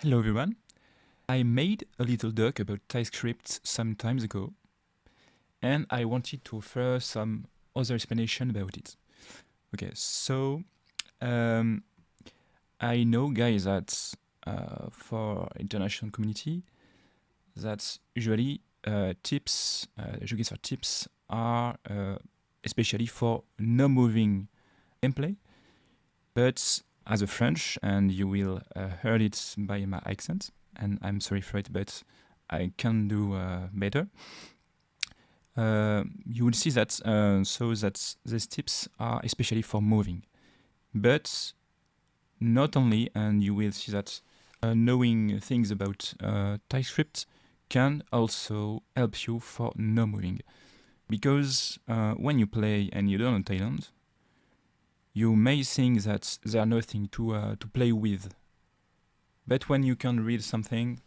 Hello everyone. I made a little doc about TypeScript some times ago, and I wanted to offer some other explanation about it. Okay, so um, I know, guys, that for international community, that usually GeoGuessr tips are especially for no-moving gameplay, but as a French, and you will heard it by my accent, and I'm sorry for it, but I can do better. You will see that that these tips are especially for moving, but not only. And you will see that knowing things about TypeScript can also help you for no moving, because when you play and you don't know Thailand, you may think that there's nothing to play with. But when you can read something,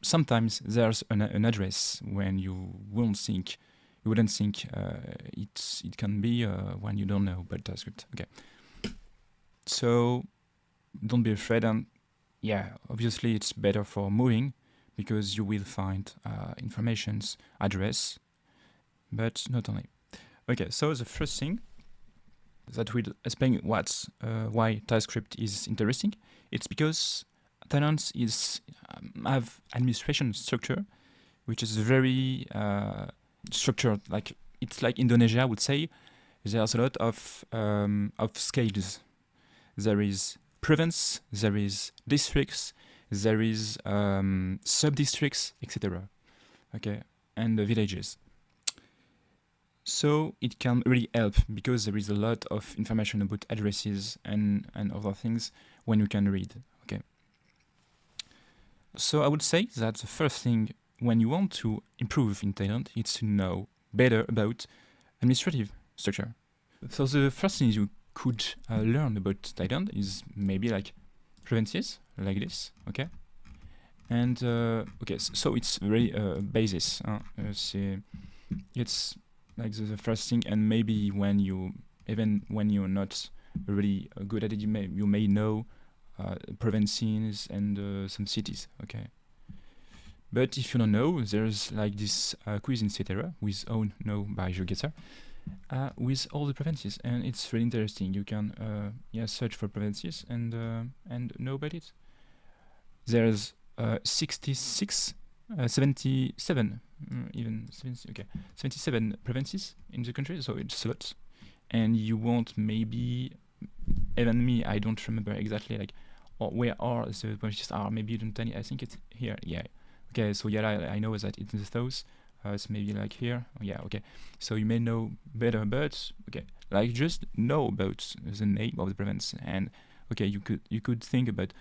sometimes there's an address when you wouldn't think it can be when you don't know about TypeScript. Okay, so don't be afraid, and yeah, obviously it's better for moving because you will find information's address, but not only. Okay, so the first thing that will explain why TypeScript is interesting. It's because Thailand is have administration structure, which is very structured. Like it's like Indonesia, I would say. There's a lot of scales. There is province, there is districts, there is sub-districts, etc. Okay, and villages. So it can really help because there is a lot of information about addresses and other things when you can read. Okay. So I would say that the first thing when you want to improve in Thailand is to know better about administrative structure. So the first thing you could learn about Thailand is maybe like provinces like this. Okay. And okay, so it's very basis. It's like the first thing, and maybe when you're not really good at it, you may know provinces and some cities. Okay, but if you don't know, there's like this quiz in etc. with own know by GeoGuessr with all the provinces, and it's really interesting. You can search for provinces and know about it. There's 66 77 even 70, okay, 77 provinces in the country, so it's a lot. And you want maybe, even me, I don't remember exactly like where are the provinces are. Maybe you don't tell me. I think it's here. Yeah. Okay. So yeah, I know that it's in the south. It's maybe like here. Yeah. Okay. So you may know better, but okay, like just know about the name of the province, and okay, you could think about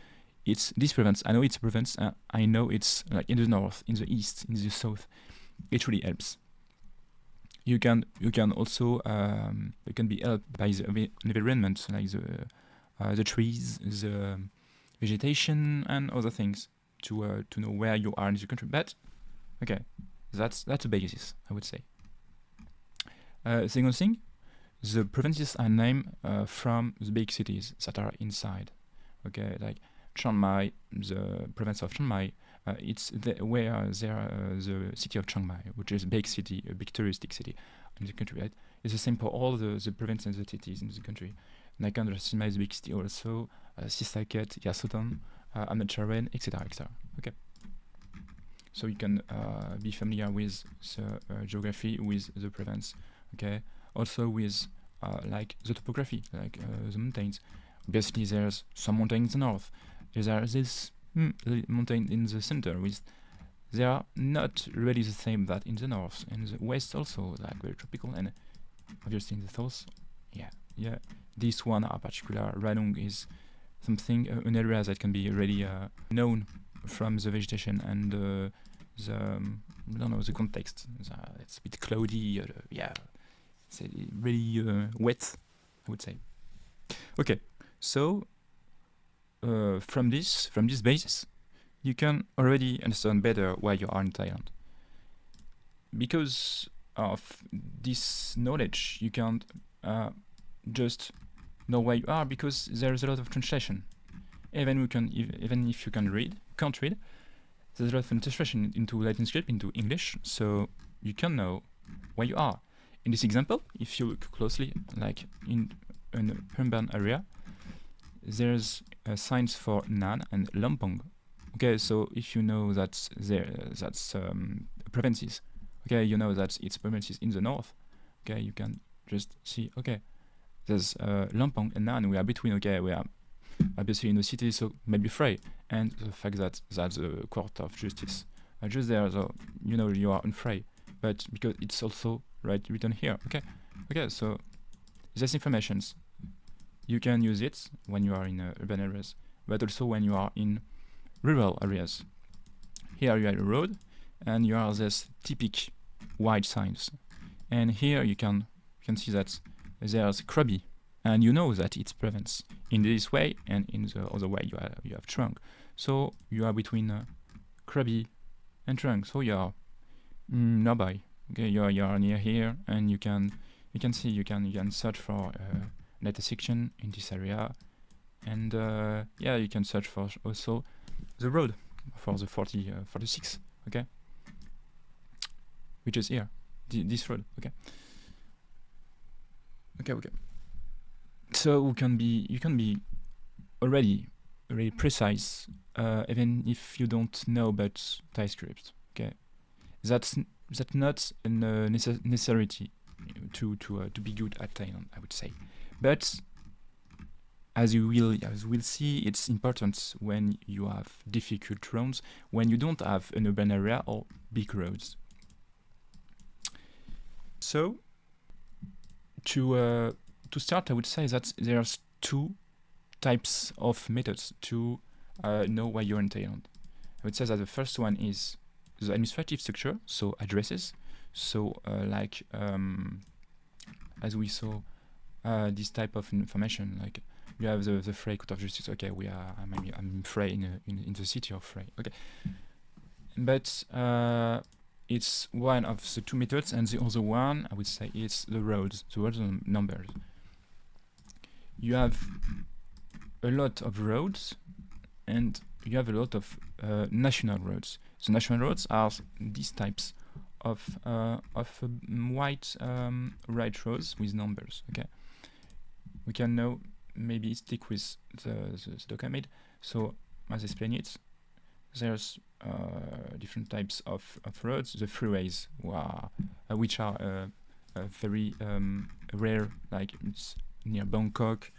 it's this province. I know it's a province. I know it's like in the north, in the east, in the south. It really helps. You can also you can be helped by the environment, like the trees, the vegetation, and other things to know where you are in the country. But okay, that's a basis, I would say. Second thing, the provinces are named from the big cities that are inside. Okay, like Chiang Mai, the province of Chiang Mai, it's where the city of Chiang Mai, which is a big city, a big touristic city in the country, right? It's the same for all the provinces and the cities in the country. Nakhon Chiang Mai is a big city also, Sisaket, Yasothon, Amacharen, etc., etc. Okay. So you can be familiar with the geography, with the province, okay? Also with like the topography, like the mountains. Obviously, there's some mountains in the north. There's this mountain in the center. They are not really the same that in the north. And the west also, like very tropical. And obviously in the south, yeah. This one in particular, Ranong, is something, an area that can be really known from the vegetation and the I don't know, the context. It's a bit cloudy, it's really wet, I would say. Okay, so from this basis, you can already understand better why you are in Thailand. Because of this knowledge, you can't just know where you are, because there is a lot of translation. even we can even if you can't read, there's a lot of translation into Latin script into English, so you can know where you are. In this example, if you look closely, like in an urban area, there's signs for Nan and Lampong. Okay, so if you know that's provinces, okay, you know that it's provinces in the north. Okay, you can just see. Okay, there's Lampong and Nan. We are between. Okay, we are obviously in the city, so maybe Frey, and the fact that that's the court of justice just there, so you know you are on Frey, but because it's also written here. Okay, so these informations you can use it when you are in urban areas, but also when you are in rural areas. Here you have a road, and you have this typical white signs, and here you can see that there's Krabi, and you know that it's province in this way, and in the other way you have trunk. So you are between Krabi and trunk. So you are nearby. Okay, you are near here, and you can see you can search for an intersection in this area, and yeah, you can search for also the road for the 46. Okay, which is here, this road. Okay. So you can be already very precise, even if you don't know about TypeScript. Okay, that's not a necessity to be good at Thailand, I would say. But as you will see, it's important when you have difficult roads, when you don't have an urban area or big roads. So to start, I would say that there's two types of methods to know where you're in Thailand. I would say that the first one is the administrative structure, so addresses. So like as we saw, this type of information, like you have the Frey Court of Justice. Okay, I'm in Frey in the city of Frey. Okay, but it's one of the two methods, and the other one, I would say, it's the roads numbers. You have a lot of roads, and you have a lot of national roads. The national roads are these types of white right roads with numbers. Okay, we can now maybe stick with the document. So as I explained it, there's different types of roads. The freeways, which are very rare, like it's near Bangkok.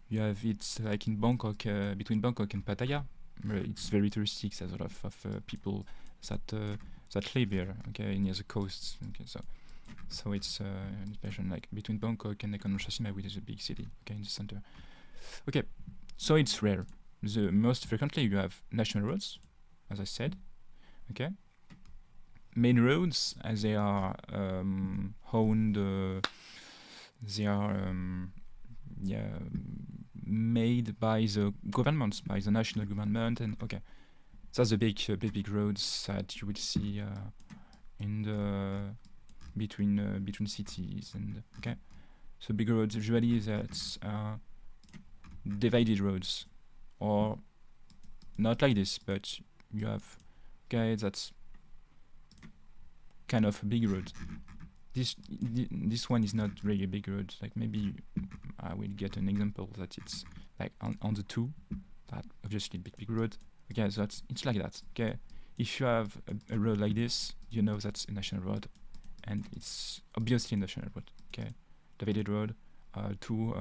You have it like in Bangkok, between Bangkok and Pattaya. It's very touristic. There's a lot of people that live here. Okay, near the coasts. Okay, so it's especially like between Bangkok and Nakhon which is a big city. Okay, in the center. Okay, so it's rare. The most frequently you have national roads, as I said. Okay, main roads, as they are owned, they are made by the governments, by the national government, and okay, that's the big roads that you would see in the between cities, and okay, so big roads usually that's divided roads, or not like this, but you have that's kind of a big road. This one is not really a big road. Like maybe I will get an example that it's like on the two, that obviously big road. Okay, so it's like that. Okay, if you have a road like this, you know that's a national road, and it's obviously a national road. Okay, divided road, two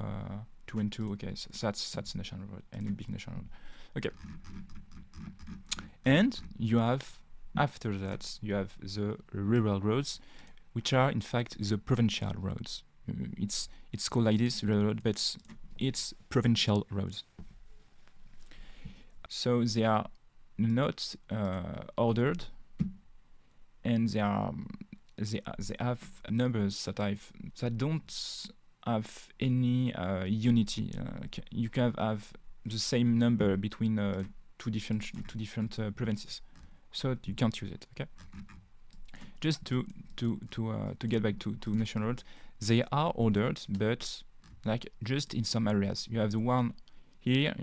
and two. Okay, so that's a national road and a big national road. Okay, and you have after that you have the rural roads, which are in fact the provincial roads. It's called like this, railroad, but it's provincial roads. So they are not ordered, and they have numbers that don't have any unity. You can have the same number between two different provinces, so you can't use it. Okay. Just to get back to national roads, they are ordered, but like just in some areas. You have the one here,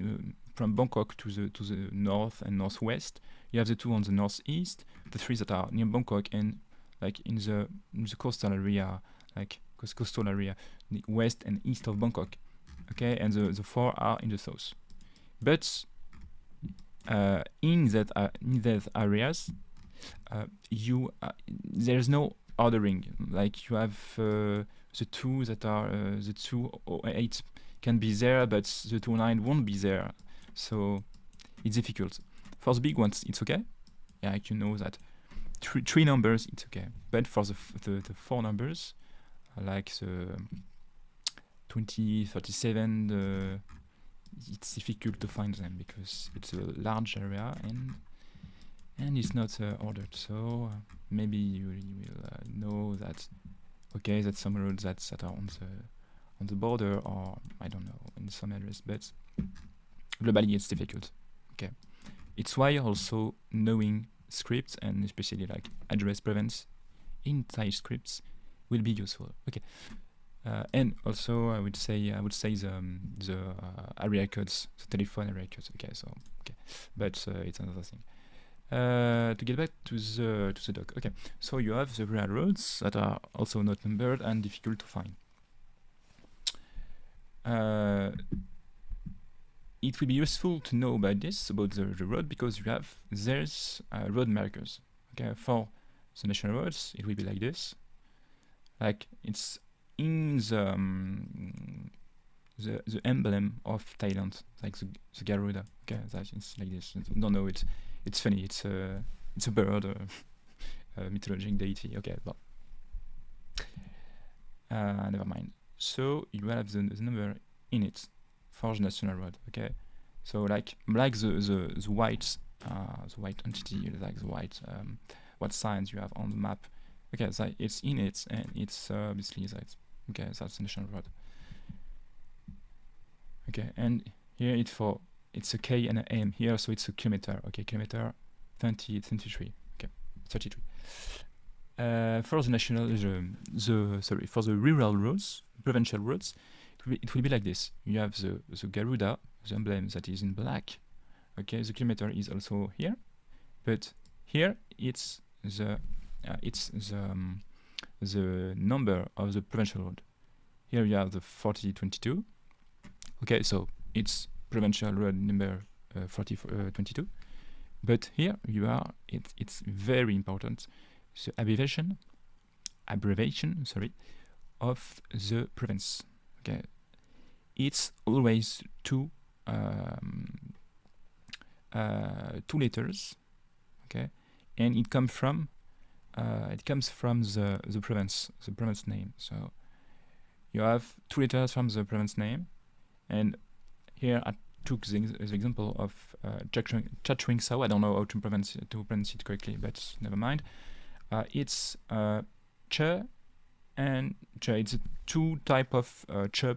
from Bangkok to the north and northwest. You have the two on the northeast, the three that are near Bangkok and like in the coastal area, like coastal area, the west and east of Bangkok. Okay, and the four are in the south. But in that areas, there's no ordering. Like you have the two that are the 208 can be there, but the 209 won't be there. So it's difficult. For the big ones, it's okay. Yeah, like you know that three numbers, it's okay. But for the four numbers, like the 2037, it's difficult to find them because it's a large area and it's not ordered. So maybe you will know that okay, that some roads that are on the border, or I don't know, in some areas, but globally it's difficult. Okay, it's why also knowing scripts and especially like address prevents in Thai scripts will be useful. Okay. And also, I would say the area codes, the telephone area codes. Okay, so okay, but it's another thing. To get back to the doc. Okay, so you have the real roads that are also not numbered and difficult to find. It will be useful to know about this, about the road, because there's road markers. Okay, for the national roads, it will be like this. Like it's in the emblem of Thailand, like the Garuda. Okay, that it's like this. No, it's funny. It's a bird, a mythological deity. Okay, but never mind. So you have the number in it for the national road. Okay, so like the white entity, like the white signs you have on the map. Okay, so it's in it, and it's obviously that. Okay, that's the national road. Okay, and here it's a K and an M here, so it's a kilometer. Okay, kilometer 23. Okay, 33. For the national, for the rural roads, provincial roads, it will be like this. You have the Garuda, the emblem that is in black. Okay, the kilometer is also here, but here it's the number of the provincial road. Here you have the 4022. Okay, so it's provincial road number 4022. But here you are. It's very important. The abbreviation, of the province. Okay, it's always two letters. Okay, and it comes from the province name. So you have two letters from the province name, and here I took the example of Chachuing Sao. I don't know how to pronounce it correctly, but never mind. It's Che and Che. It's a two type of Che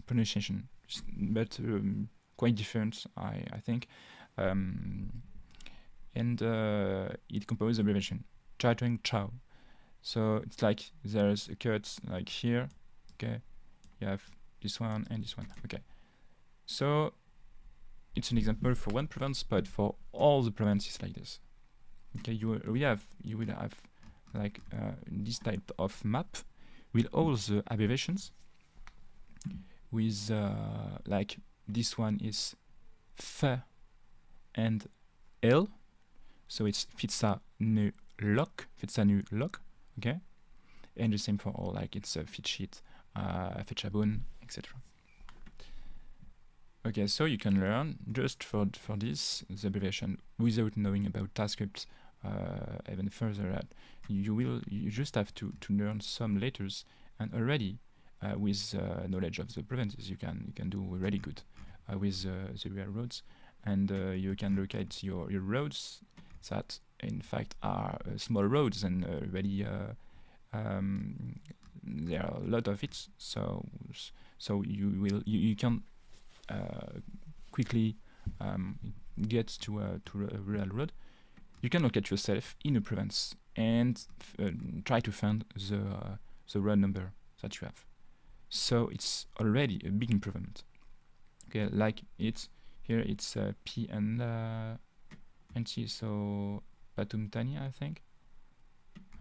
pronunciation, but quite different, I think. And it composes abbreviation Chachuing Chao. So it's like there's a cut like here. Okay, you have this one and this one. Okay, so it's an example for one province, but for all the provinces like this. Okay, you will have like this type of map with all the abbreviations. With like this one is F and L, so it's Fitsa Nu Lok, okay, and the same for all, like it's Fitchit, Fetchabun, etc. Okay, so you can learn just for this the abbreviation without knowing about TypeScript even further. You just have to learn some letters, and already with knowledge of the provinces you can do really good with the real roads, and you can locate your roads that in fact are small roads and really there are a lot of it. So you can quickly get to a real road. You can locate yourself in a province and try to find the road number that you have. So it's already a big improvement. Okay, like it's Here it's P and T, so Patumtani, I think.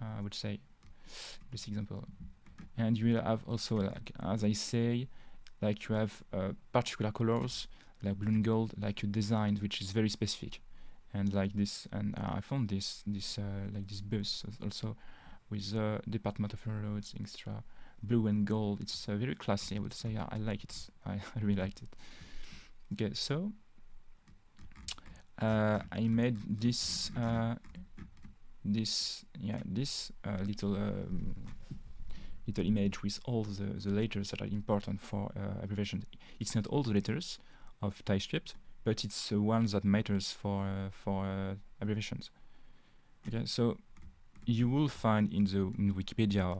I would say this example. And you will have also, like as I say, like you have particular colors like blue and gold, like a design which is very specific, and like this. And I found this like this bus also with Department of Roads, extra blue and gold. It's very classy, I would say. I like it. I really liked it. Okay, so I made this little image with all the letters that are important for abbreviation. It's not all the letters of TypeScript, but it's the ones that matters for abbreviations. Okay, so you will find in Wikipedia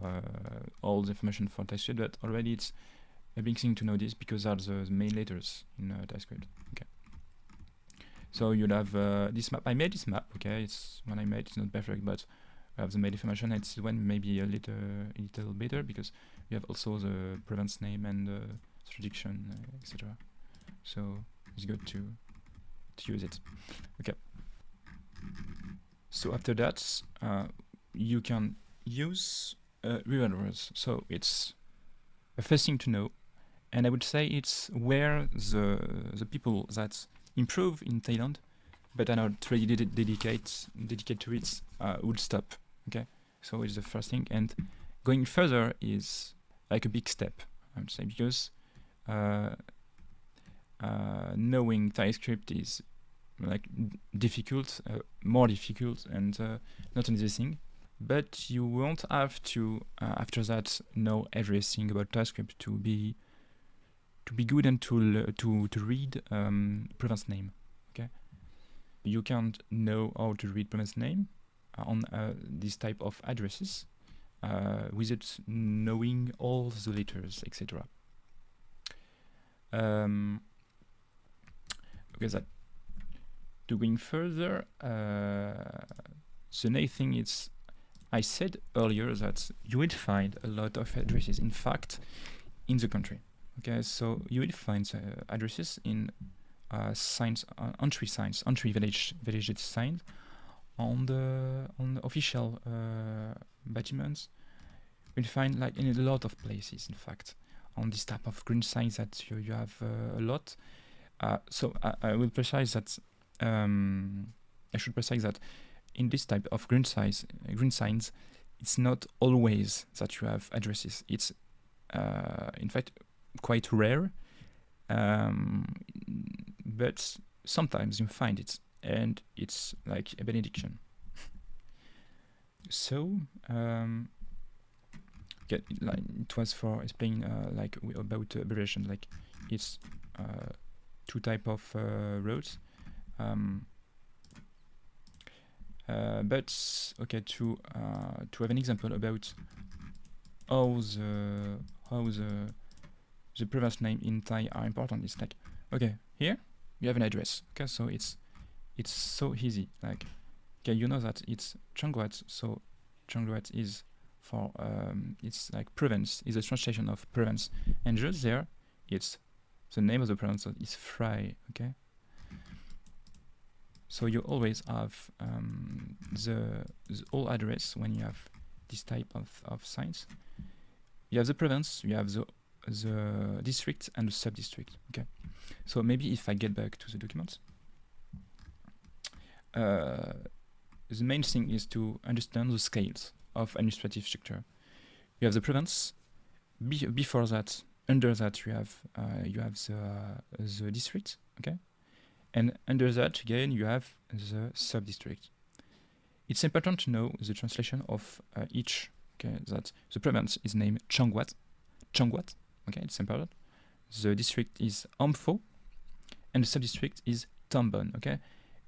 all the information for TypeScript, but already it's a big thing to know this because are the main letters in TypeScript. Okay. So you'll have this map. I made this map. Okay, it's when I made. It's not perfect, but I have the main information. It's one maybe a little better because you have also the province name and the jurisdiction, etc. So it's good to use it. Okay. So after that, you can use reward words. So it's a first thing to know, and I would say it's where the people that improve in Thailand, but are not really dedicated to it, would stop. Okay, so it's the first thing, and going further is like a big step, I would say, because knowing TypeScript is like difficult, more difficult, and not an easy thing. But you won't have to after that know everything about TypeScript to be good and to read province name. Okay, you can't know how to read province name on this type of addresses without knowing all the letters, etc. Okay, that to going further, the next thing is I said earlier that you will find a lot of addresses. In fact, in the country. Okay, so you will find addresses in signs, entry village signs on the official bâtiments. You'll find like in a lot of places. In fact, on this type of green signs that you have a lot. So I will precise that. I should precise that in this type of green signs, it's not always that you have addresses. It's in fact quite rare, but sometimes you find it, and it's like a benediction. So yeah, like it was for explaining like about abbreviation. Like it's two type of roads. But okay, to have an example about how the previous name in Thai are important. It's like, okay, here you have an address. Okay, so it's so easy. Like, okay, you know that it's Changwat. So Changwat is for it's like province, is a translation of province, and just there, it's the name of the province. So it's Fry. Okay. So you always have the whole address when you have this type of signs. You have the province, you have the district and the sub-district. Okay. So maybe if I get back to the document, the main thing is to understand the scales of administrative structure. You have the province. Before that, under that, you have the district. Okay. And under that, again, you have the sub-district. It's important to know the translation of each. Okay, that the province is named Changwat. Okay, it's important. The district is Ampho, and the sub-district is Tambon. Okay,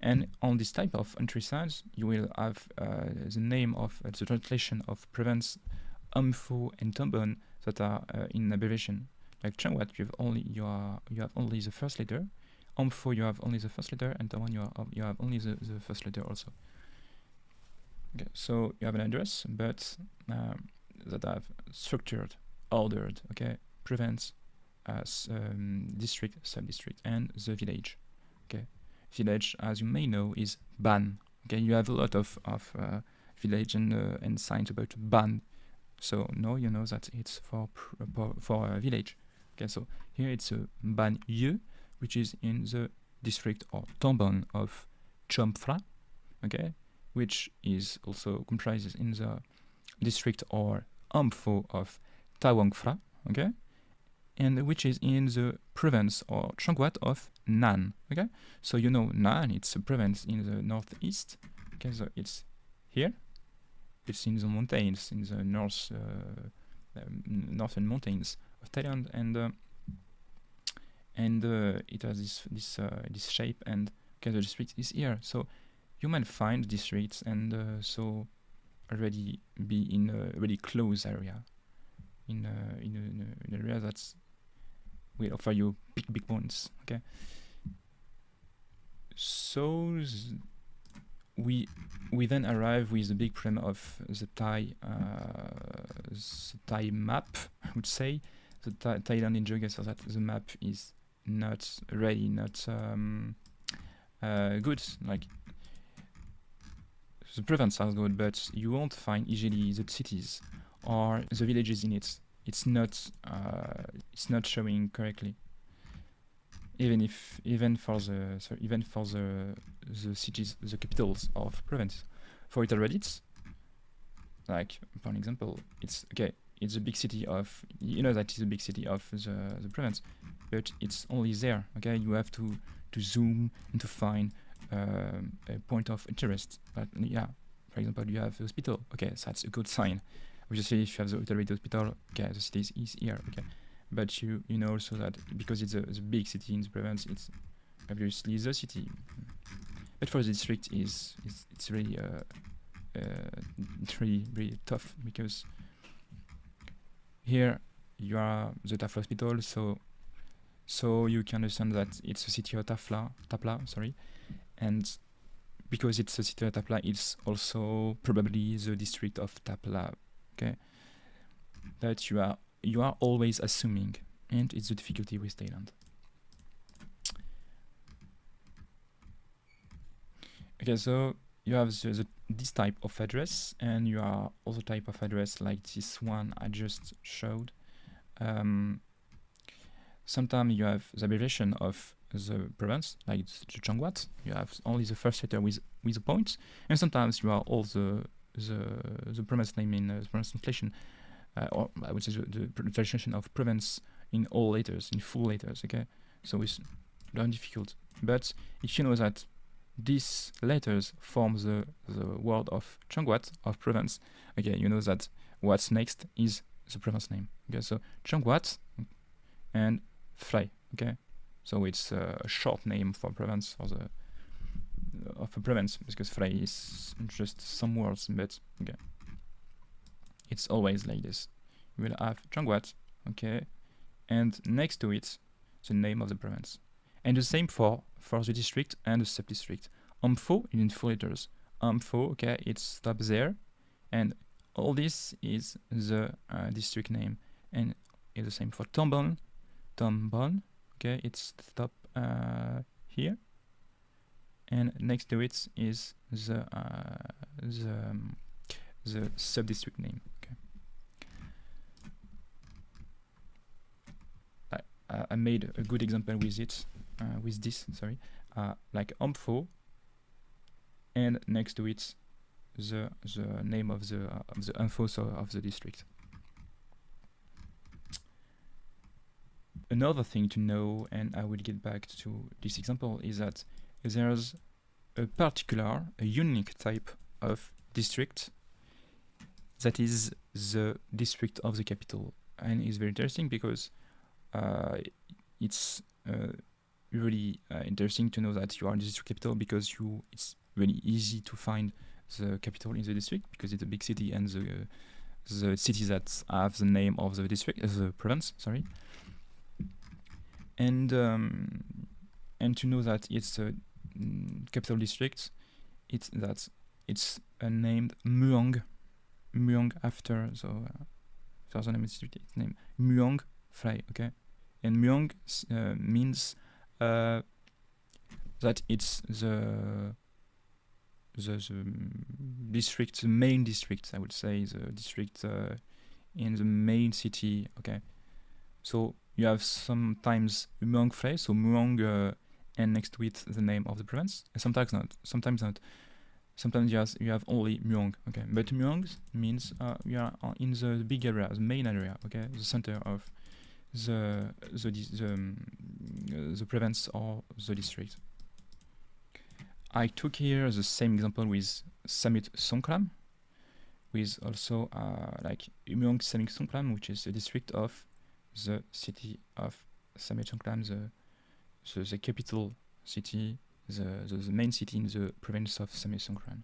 and on this type of entry signs, you will have the name of the translation of province Ampho and Tambon that are in abbreviation. Like Changwat, you have only the first letter. Ampho, you have only the first letter, and Tambon, you have only the first letter also. Okay, so you have an address, but that have structured, ordered. Okay, province, district, sub-district, and the village. village, as you may know, is Ban. Okay, you have a lot of village and signs about Ban. So now you know that it's for a village. Okay, so here it's Ban Yu, which is in the district or tombon of Chom Phra, okay, which is also comprises in the district or Ampho of Tawang Phra, okay, and which is in the province or Changwat of Nan, okay. So you know Nan, it's a province in the northeast, okay, so it's here, it's in the mountains, in the northern mountains of Thailand, and it has this shape, and okay, the district is here. So you might find districts and so already be in a really close area, in an area that's will offer you big points. Okay. So we then arrive with the big problem of the Thai map. I would say the Thailand in GeoGuessr, that the map is not really not good. Like the province are good, but you won't find easily the cities or the villages in it. It's not showing correctly. Even for the cities, the capitals of province. For it already, it's like, for example, it's okay. It's a big city of, you know, that is a big city of the province, but it's only there. Okay, you have to zoom and to find a point of interest. But yeah, for example, you have a hospital. Okay, so that's a good sign. Obviously, if you have the Authority hospital, okay, the city is here. Okay, but you know also that because it's a big city in the province, it's obviously the city. But for the district, it's really really tough, because here you are the Tafla hospital, so you can understand that it's a city of Tapla, sorry, and because it's a city of Tapla, it's also probably the district of Tapla. Okay, that you are always assuming, and it's the difficulty with Thailand. Okay, so you have this type of address, and you have other type of address like this one I just showed. Sometimes you have the abbreviation of the province, like the Changwat. You have only the first letter with a point, and sometimes you have all the province name in the province translation, or I would say the translation of province in all letters, in full letters. Okay, so it's very difficult. But if you know that these letters form the word of Changwat, of province, okay, you know that what's next is the province name. Okay, so Changwat and Phrai. Okay, so it's a short name for province, of a province, because Phrai is just some words, but okay, it's always like this. You will have Changwat, okay, and next to it, the name of the province. And the same for the district and the sub-district. Ampho in 4 letters. Ampho, okay, it stops there, and all this is the district name. And it's the same for Tombon, okay, it's stop here, and next to it is the sub-district name. Okay, I made a good example with it, with this. Sorry, like Ampho, and next to it the name of the info, so of the district. Another thing to know, and I will get back to this example, is that there's a unique type of district that is the district of the capital, and it's very interesting because it's really interesting to know that you are in the district capital, because it's really easy to find the capital in the district, because it's a big city, and the cities that have the name of the district, the province, sorry. And to know that it's a capital district, it's named Muang after the name of the district. It's named Muang Phrai, okay, and Muang means that it's the district, the main district, I would say, the district in the main city. Okay, so you have sometimes Muang phrase, so Muang and next to it the name of the province, and sometimes not. Sometimes not. Sometimes you have only Muang. Okay, but Muang means you are in the big area, the main area. Okay, the center of the province or the district. I took here the same example with Samut Songkhram, with also like Umyong Samut Songkhram, which is the district of the city of Samut Songkhram, the capital city, the main city in the province of Samut Songkhram.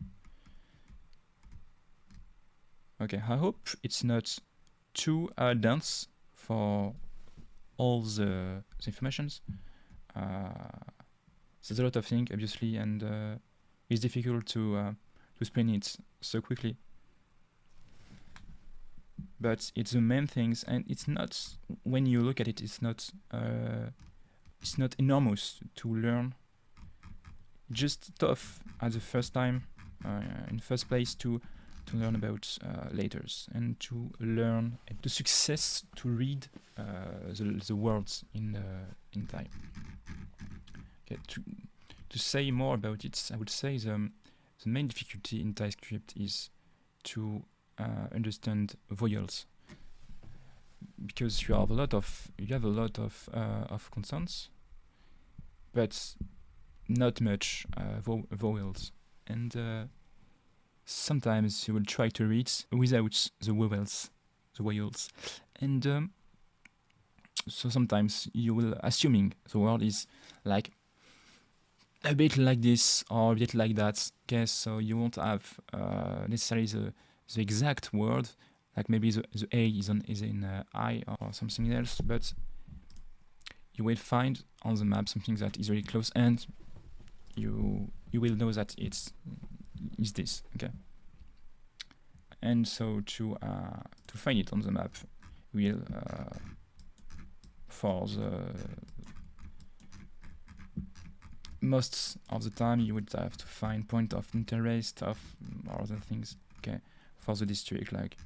Okay, I hope it's not too dense for all the informations. There's a lot of things, obviously, and it's difficult to explain it so quickly. But it's the main things, and it's not, when you look at it, it's not enormous to learn. Just tough at the first time, in first place, to learn about letters and to learn the success to read the words in Thai. Okay, to say more about it, I would say the main difficulty in Thai script is to understand vowels, because you have a lot of consonants, but not much vowels, and sometimes you will try to read without the vowels, and so sometimes you will assuming the word is like a bit like this or a bit like that. Okay, so you won't have necessarily the exact word, like maybe the A is in I or something else, but you will find on the map something that is really close, and you will know that it's this. Okay, and so to find it on the map, we'll for the most of the time you would have to find point of interest of other things. Okay, for the district, like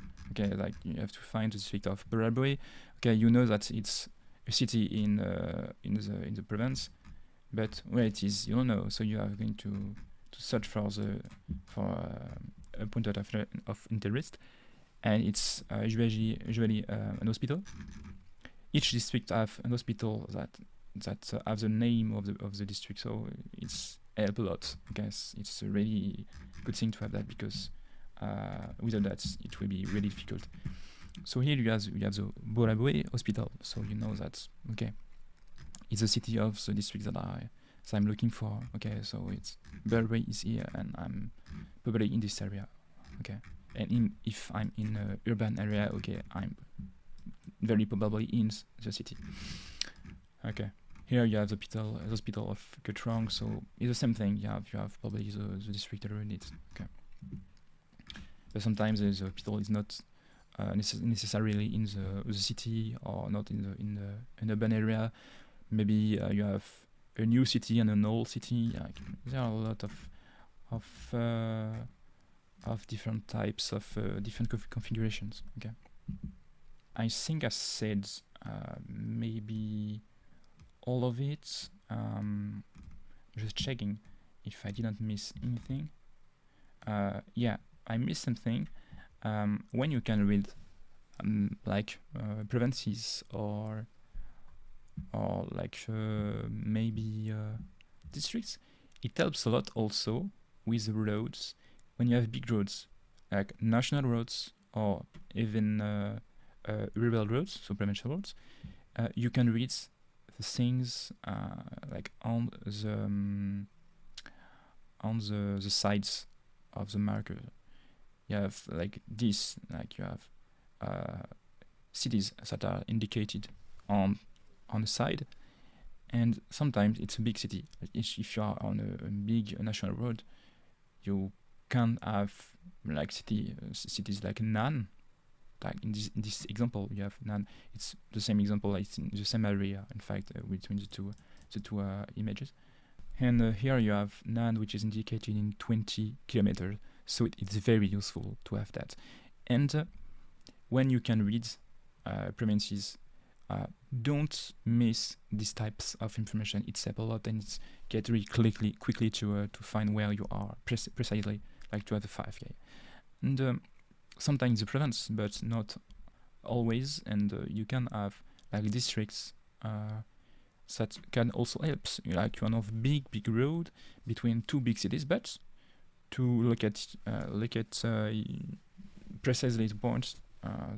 you have to find the district of Barabue. Okay, you know that it's a city in the province, but where it is you don't know, so you are going to search for a point of interest, and it's usually an hospital. Each district have an hospital that have the name of the district, so it's help a lot. I guess it's a really good thing to have that, because without that it will be really difficult. So here you have the Borabue Hospital, so you know that okay, it's the city of the district that I'm looking for. Okay, so it's Borabue is here, and I'm probably in this area. Okay, and if I'm in an urban area, okay, I'm very probably in the city. Okay, here you have the hospital of Kutrong, so it's the same thing. You have probably the district around it. Okay, but sometimes the hospital is not necessarily in the city, or not in an urban area. Maybe you have a new city and an old city. There are a lot of different types of different configurations. Okay, I think I said maybe all of it. Just checking if I didn't miss anything. Yeah, I missed something. When you can read like provinces or like maybe districts, it helps a lot also with the roads. When you have big roads, like national roads or even rural roads, so provincial roads, you can read the things like on the sides of the marker. You have like this, like you have cities that are indicated on the side, and sometimes it's a big city. If you are on a big national road, you can have like cities like Nan. Like in this example, you have Nan. It's the same example. It's in the same area. In fact, between the two images, And here you have NaN, which is indicated in 20 kilometers. So it's very useful to have that. And when you can read provinces, don't miss these types of information. It's helps a lot, and it's get really quickly to find where you are precisely, like to have the 5K. And sometimes the province, but not always. And you can have like districts that can also help. Like you have big road between two big cities, but to look at precisely the point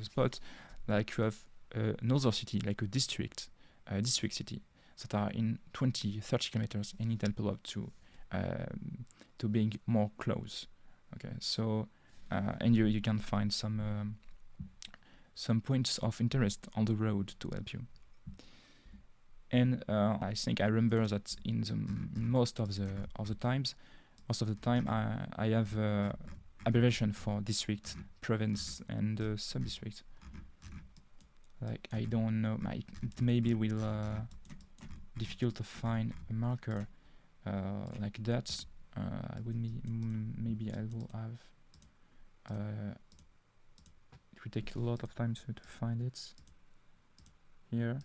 spot, like you have another city, like a district city that are in 20-30 kilometers, and it helps a lot to being more close. Okay, so and you can find some points of interest on the road to help you. And I think I remember that in the most of the time I have abbreviation for district, province, and sub-district. Like I don't know, it maybe will difficult to find a marker like that. I would maybe I will have. It will take a lot of time to find it here.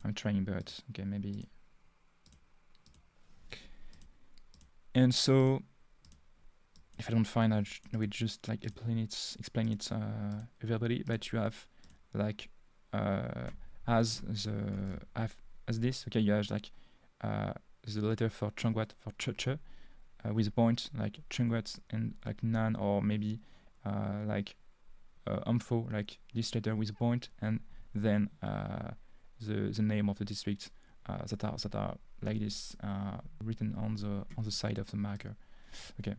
I'm trying, but okay, maybe. And so, if I don't find, I will just like explain it verbally. But you have like as this. Okay, you have like the letter for Chungwat for ch with a point like Chungwat and like NaN, or maybe like Ampho, like this letter with a point, and then the name of the district that are like this written on the side of the marker. Okay,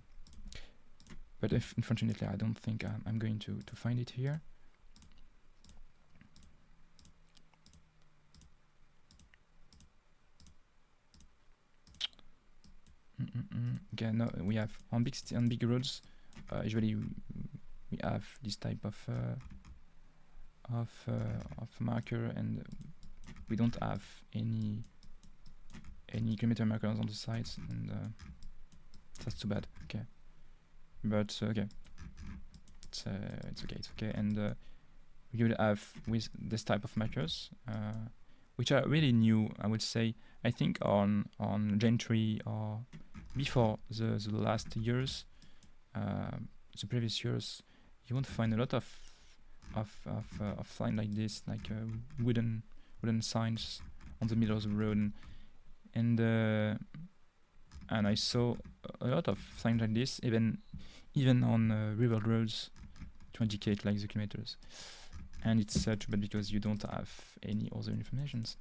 but unfortunately I don't think I'm going to find it here. Okay, no, we have on big roads. Usually we have this type of marker, and we don't have any kilometer markers on the sides, and that's too bad. Okay, but okay, it's okay, and we will have with this type of markers, which are really new, I would say. I think on Gentry or before the last years, the previous years, you won't find a lot of signs like this, like wooden signs on the middle of the road, and I saw a lot of signs like this, even on river roads, to indicate like the kilometers. And it's too bad because you don't have any other informations.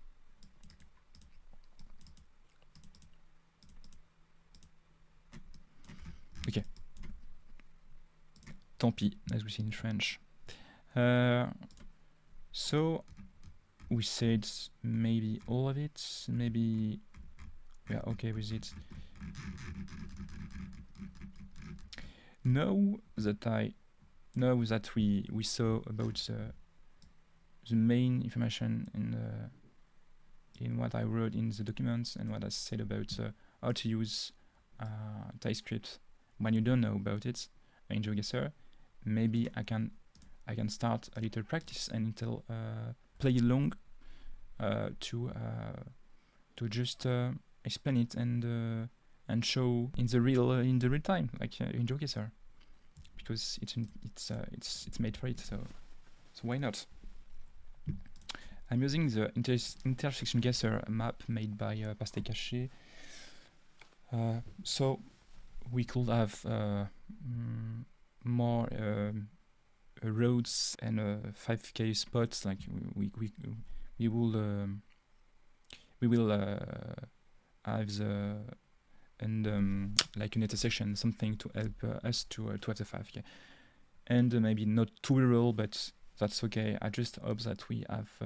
Okay. Tant pis, as we say in French. So we said maybe all of it. Maybe we are okay with it. Now that we saw about the main information in what I wrote in the documents, and what I said about how to use TypeScript when you don't know about it in GeoGuessr, maybe I can start a little practice and little play along to just explain it and show in the real time, like in GeoGuessr, because it's made for it. So why not? I'm using the intersection guesser map made by Pastèque Caché. So we could have more roads and 5K spots. Like we will have the like an intersection, something to help us to have the 5K, and maybe not too rural, but that's okay. I just hope that we have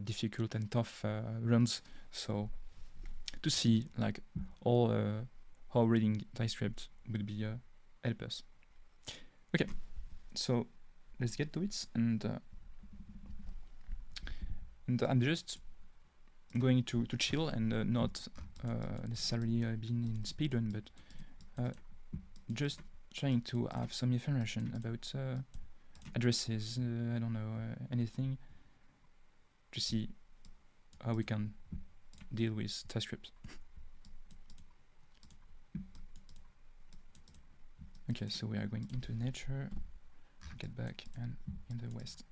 difficult and tough runs, so to see like all how reading TypeScript would be help us. Okay, so let's get to it, and I'm just going to chill and not necessarily being in speedrun, but just trying to have some information about addresses, I don't know, anything, to see how we can deal with TypeScript. Okay, so we are going into nature, get back, and in the west.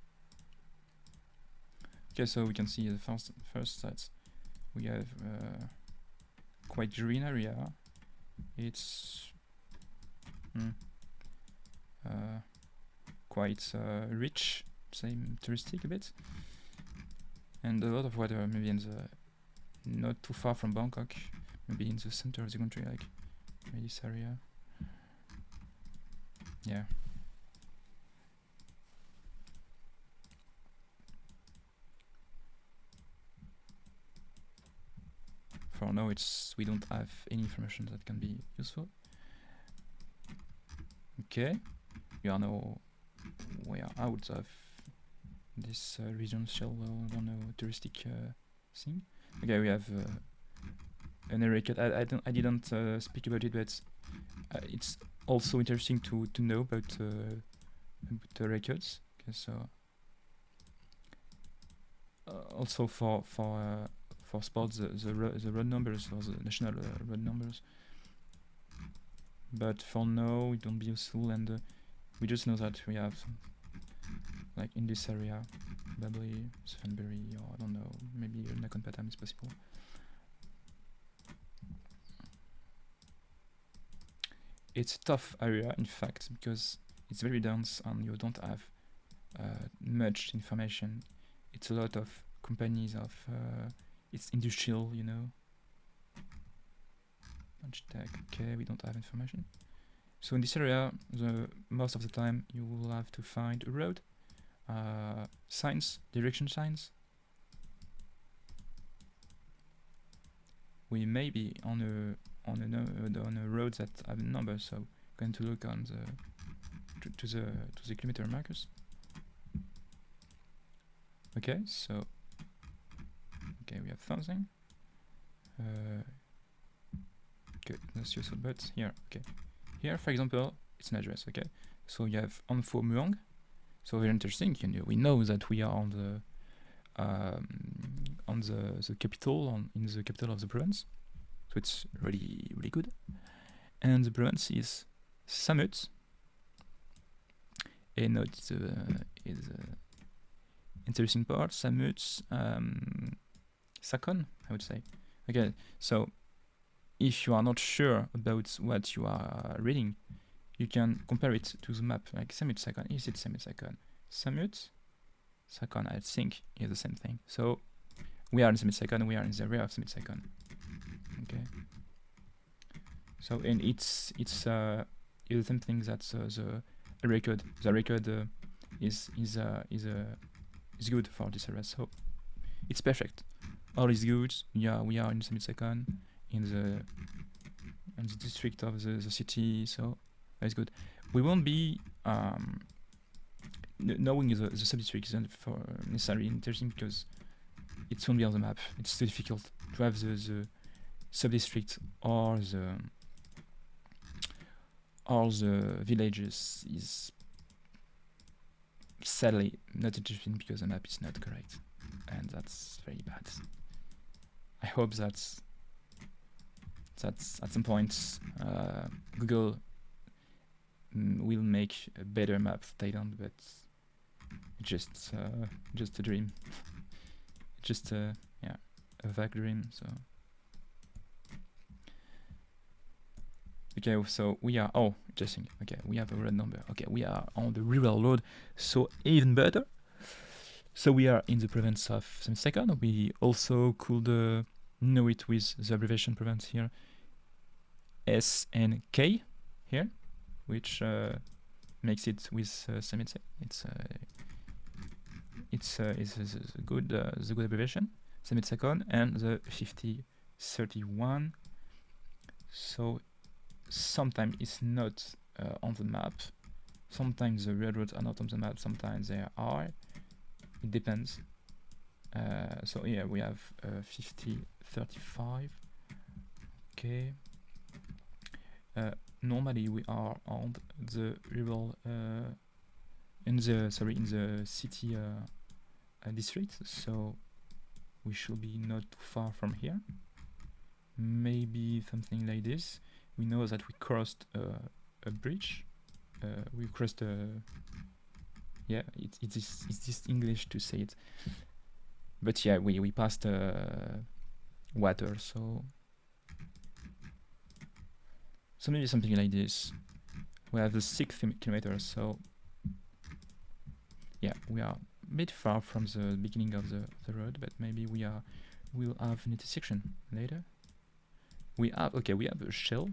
Okay, so we can see the first sites. We have quite green area. It's quite rich, same touristic a bit, and a lot of water. Maybe in the not too far from Bangkok, maybe in the center of the country, like this area. Yeah. For now, we don't have any information that can be useful. Okay, we are out of this regional, I don't know, touristic thing. Okay, we have an array cut. I didn't speak about it, but it's also interesting to know about the records. Okay, so also for sports, the road numbers, or the national road numbers. But for now, it won't be useful, and we just know that we have, like in this area, Babli, Svenbury, or I don't know, maybe Nakhon Pathom is possible. It's a tough area, in fact, because it's very dense and you don't have much information. It's a lot of companies of it's industrial, you know. Tech. Okay, we don't have information. So in this area, most of the time you will have to find a road, signs, direction signs. We may be on a road that have a number, so going to look on the to the kilometer markers. Okay, so we have something. Okay, that's useful, but here, here, for example, it's an address. Okay, so you have Anpho Muang. So very interesting. We know that we are on the capital, in the capital of the province. So it's really good. And the province is Samut. And it's interesting part. Samut, Sakon, I would say. Okay, so if you are not sure about what you are reading, you can compare it to the map, like Samut Sakon. Is it Samut Sakon? Samut Sakon, I think, is the same thing. So we are in Samut Sakon, we are in the area of Samut Sakon. Okay. So and it's the same thing that the record is good for this area. So it's perfect. All is good. Yeah, we are in Samut Sakon, in the district of the city, so that's good. We won't be knowing the sub-district isn't for necessarily interesting because it won't be on the map. It's too difficult to have the sub-district or the villages is sadly not interesting because the map is not correct, and that's very bad. I hope that's at some point Google will make a better map of Thailand, but just a dream. Just a vague dream. So okay, so we are interesting. Okay, we have a road number. Okay, we are on the rural road, so even better. So we are in the province of Samut. We also could know it with the abbreviation province here, S and K here, which makes it with Samut. It's the good abbreviation, Samut Sakon, and the 5031. So sometimes it's not on the map. Sometimes the railroads are not on the map. Sometimes they are. It depends. So yeah, we have 50, 35. Okay. Normally we are on the rural in the city district, so we should be not too far from here. Maybe something like this. We know that we crossed a bridge. We crossed a yeah. It's just English to say it, but yeah, we passed water, so maybe something like this. We have the 6 kilometers, so yeah, we are a bit far from the beginning of the road, but maybe we'll have an intersection later. We have a shell,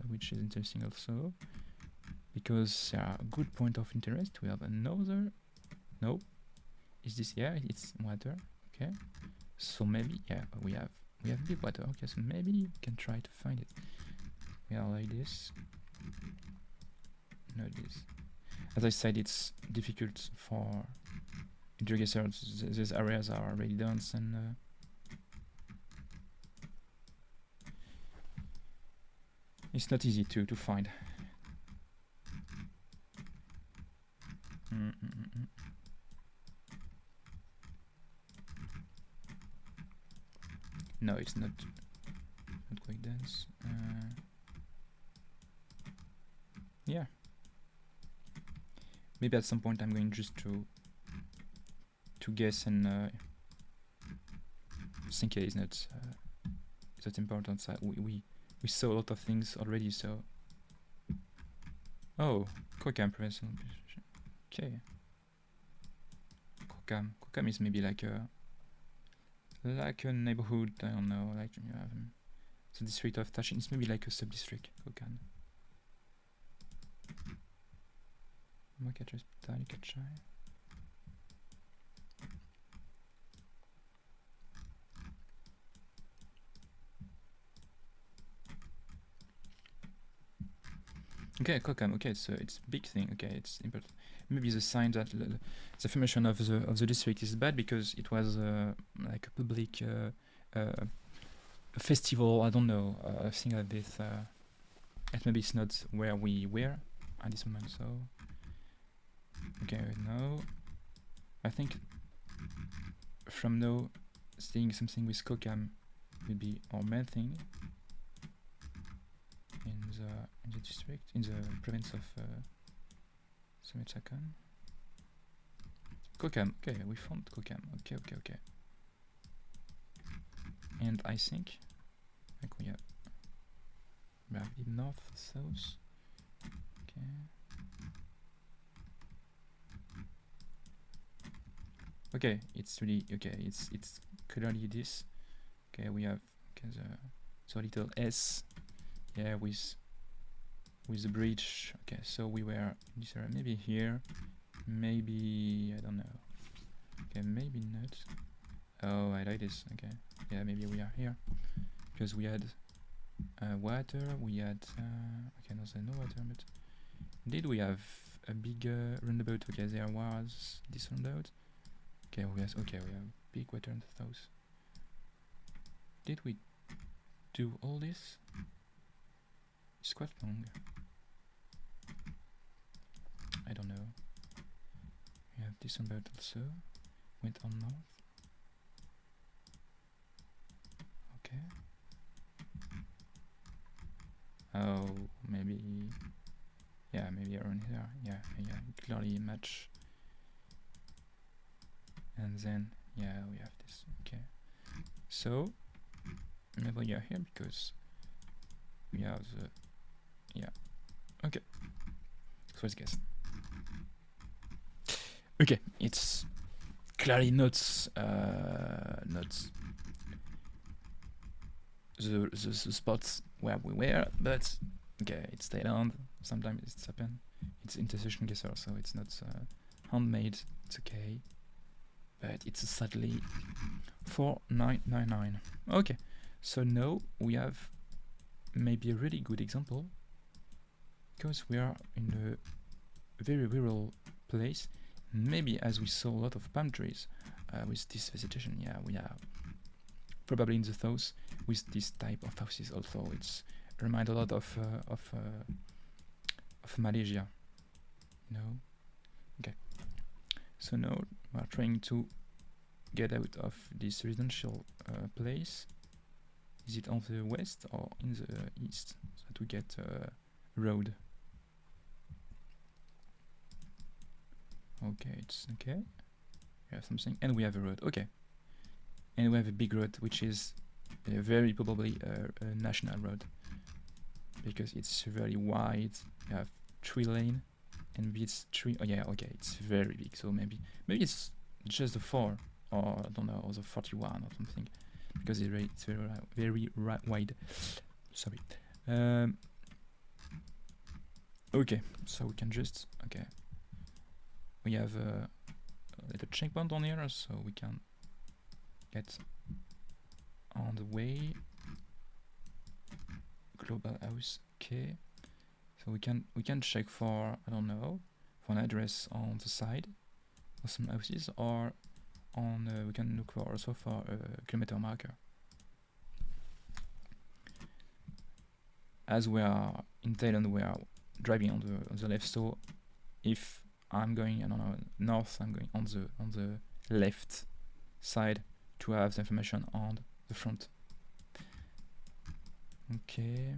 which is interesting also, because a good point of interest. We have another. No, is this? Yeah, it's water. Okay, so maybe we have big water. Okay, so maybe we can try to find it. We are like this. No, this. As I said, it's difficult for GeoGuessr. These areas are really dense and it's not easy to find. No, it's not quite dense. Yeah. Maybe at some point I'm going just to guess and think it is not that important. So we saw a lot of things already. So Kokam provincial. Okay. Kokam is maybe like a neighborhood. I don't know. Like you have the district of Tashin. It's maybe like a sub-district. Kokam. Okay, Kokam. Okay, so it's a big thing. Okay, it's important. Maybe the sign that the formation of the district is bad because it was like a public festival. I don't know, a thing like this. And maybe it's not where we were at this moment. So okay, now I think from now seeing something with Kokam will be our main thing in the district, in the province of Sumechakan. Kokam. Okay, we found Kokam. Okay. And I think like we have north, south. Okay. Okay, it's really okay. It's clearly this. Okay, we have the little S. Yeah, with the bridge. Okay, so we were in this area. Maybe here. Maybe I don't know. Okay, maybe not. Oh, I like this. Okay, yeah, maybe we are here because we had water. We had okay, no water, but did we have a big roundabout? Okay, there was this roundabout. Okay, we have big water in the south. Did we do all this? It's quite long. I don't know. We have this roundabout also. Went on north. Okay. Oh, maybe. Yeah, maybe around here. Yeah, clearly match. And then, yeah, we have this. Okay. So, maybe we are here because we have the. Yeah. Okay. So let's guess. Okay, it's clearly not the spots where we were, but okay, it's Thailand. Sometimes it's happen. It's intersection guesser, so it's not handmade. It's okay, but it's sadly 4999. Okay, so now we have maybe a really good example because we are in a very rural place. maybe as we saw a lot of palm trees with this vegetation, yeah, we are probably in the south with this type of houses. Also, it's remind a lot of Malaysia, you know. Okay, so now we are trying to get out of this residential place. Is it on the west or in the east? So to get a road. Okay, it's okay. We have something, and we have a road. Okay, and we have a big road, which is very probably a national road because it's very wide. You have 3 lane, and it's 3. Oh yeah, okay, it's very big. So maybe it's just the 4, or I don't know, or the 41 or something, because it's very wide. Sorry. Okay, so we can just we have a little checkpoint on here, so we can get on the way. Global house. Okay, so we can check for, I don't know, for an address on the side of some houses, or on we can look for also for a kilometer marker. As we are in Thailand, we are driving on the left. So if I'm going, I don't know, north, I'm going on the left side to have the information on the front. Okay.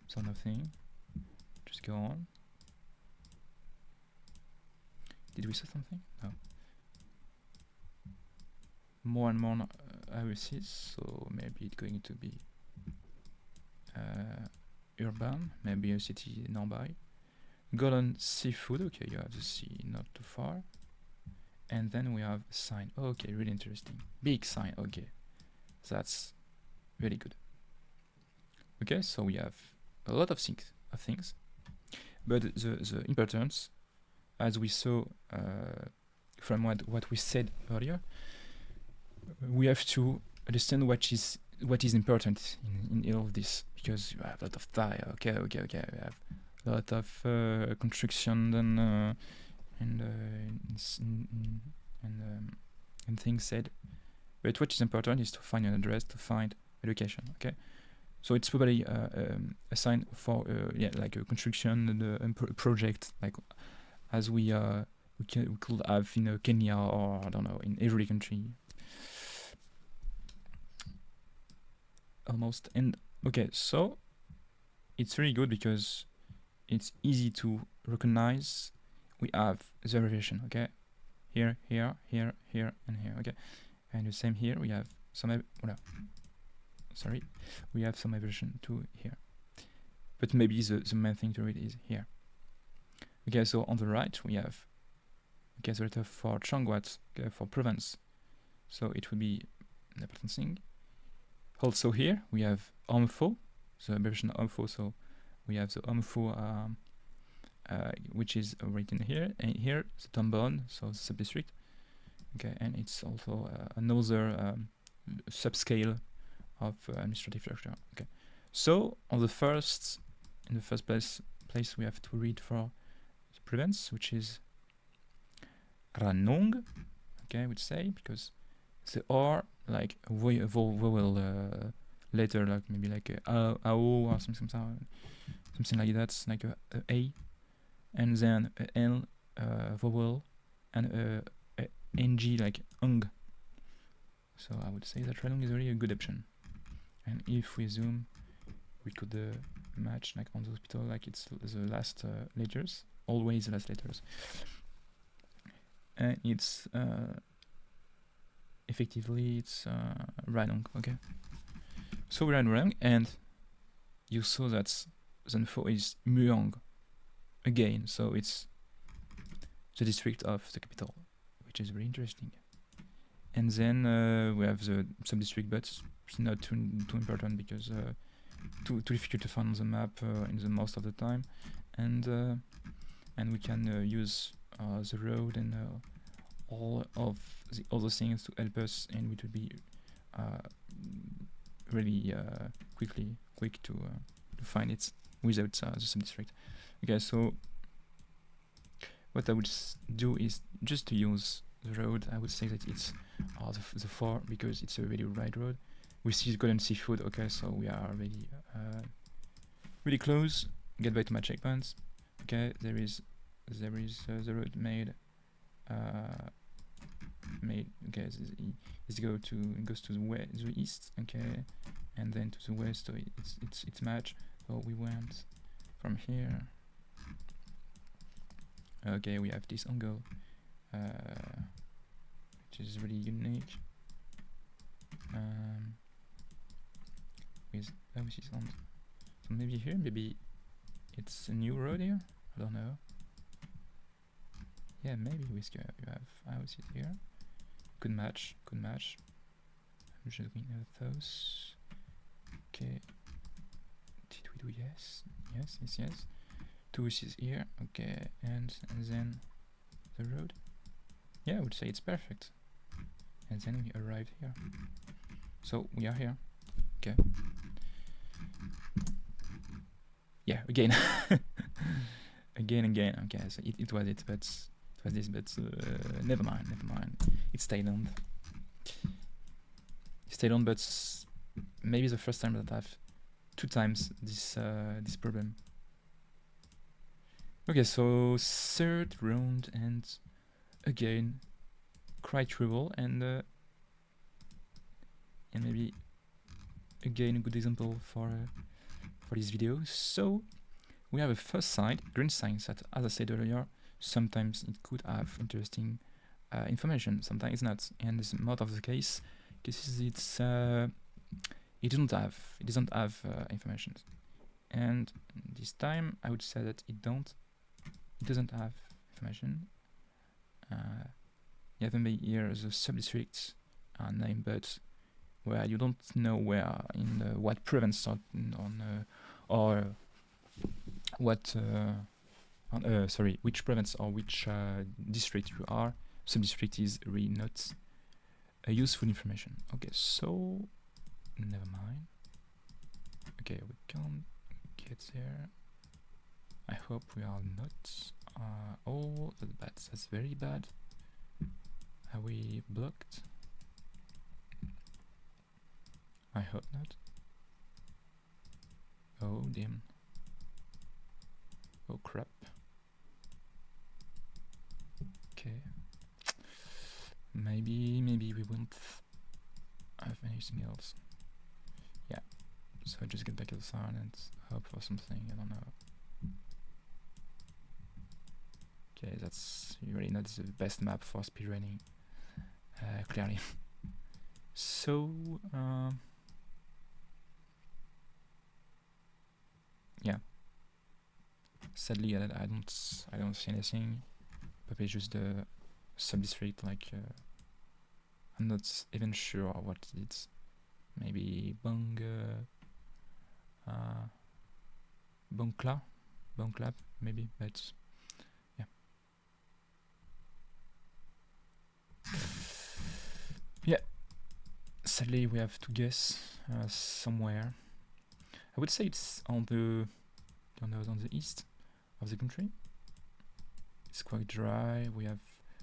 So nothing. Just go on. Did we say something? No. More and more houses, so maybe it's going to be urban, maybe a city nearby. Golden seafood. Okay, you have the sea not too far. And then we have a sign. Okay, really interesting. Big sign. Okay, that's really good. Okay, so we have a lot of things, but the importance, as we saw from what we said earlier, we have to understand what is important in all of this, because you have a lot of Thai. Okay, we have a lot of construction and things said, but what is important is to find an address, to find education. Okay, so it's probably a sign for like a construction and a project, like as we could have in Kenya, or I don't know, in every country almost. And okay, so it's really good because it's easy to recognize. We have the abbreviation, okay, here, and here. Okay, and the same here. We have some we have some abbreviation to here, but maybe the main thing to read is here. Okay, so on the right we have the letter for Changwat, for province, so it would be an important thing. Also here we have Omfo, the abbreviation Omfo, so we have the Omfo, which is written here, and here the Tambon, so the sub-district. Okay, and it's also another subscale of administrative structure. Okay, so in the first place we have to read for the province, which is Ranong. Okay, I would say, because the R like a vowel letter, like maybe like a AO or something like that, like a, and then a L vowel, and a NG like ung. So I would say that Ranong is really a good option. And if we zoom, we could match like on the hospital, like it's the last letters, always the last letters. And it's effectively it's Ranong. Okay, so we're in Ranong, and you saw that the info is Muang again, so it's the district of the capital, which is very interesting. And then we have the sub-district, but it's not too important, because too difficult to find on the map in the most of the time, and we can use the road and all of the other things to help us, and it will be really quick to find it without the sub-district. Okay, so what I would do is just to use the road. I would say that it's the 4 because it's a really wide road. We see golden seafood. Okay, so we are already really close. Get back to my checkpoints. Okay, there is the road made. Okay, it goes to the east. Okay, and then to the west. So it's match. So we went from here. Okay, we have this angle, which is really unique. With which is on. So maybe here, maybe it's a new road here. I don't know. Yeah, maybe you have houses here. Could match. I'm just looking at those. Okay. Did we do yes? Yes. 2 is here. Okay, and then the road. Yeah, I would say it's perfect. And then we arrived here. So we are here. Okay. Yeah, again. again. Okay, so it was it, but it was this, but never mind. It's Thailand. But maybe the first time that I've 2 times this problem. Okay, so 3rd round, and again quite trouble, and maybe again a good example for this video. So we have a first side, green signs that, as I said earlier, sometimes it could have interesting information, sometimes not, and it's most of the case because it doesn't have information. And this time I would say that it doesn't have information. You have maybe here the sub-districts name, but where you don't know where in what province or what which province or which district you are. Sub-district is really not useful information. Okay, so never mind. Okay, we can't get there. I hope we are not. Oh, that's bad. That's very bad. Are we blocked? I hope not. Oh, damn. Oh, crap. Okay. Maybe we won't have anything else. Yeah. So just get back to the side and hope for something. I don't know. Okay, that's really not the best map for speedrunning, clearly. So, yeah. Sadly, I don't see anything. Probably just the sub-district. Like, I'm not even sure what it's. Maybe Bangklap, maybe, but yeah. Yeah. Sadly, we have to guess somewhere. I would say it's on the east of the country. It's quite dry. We have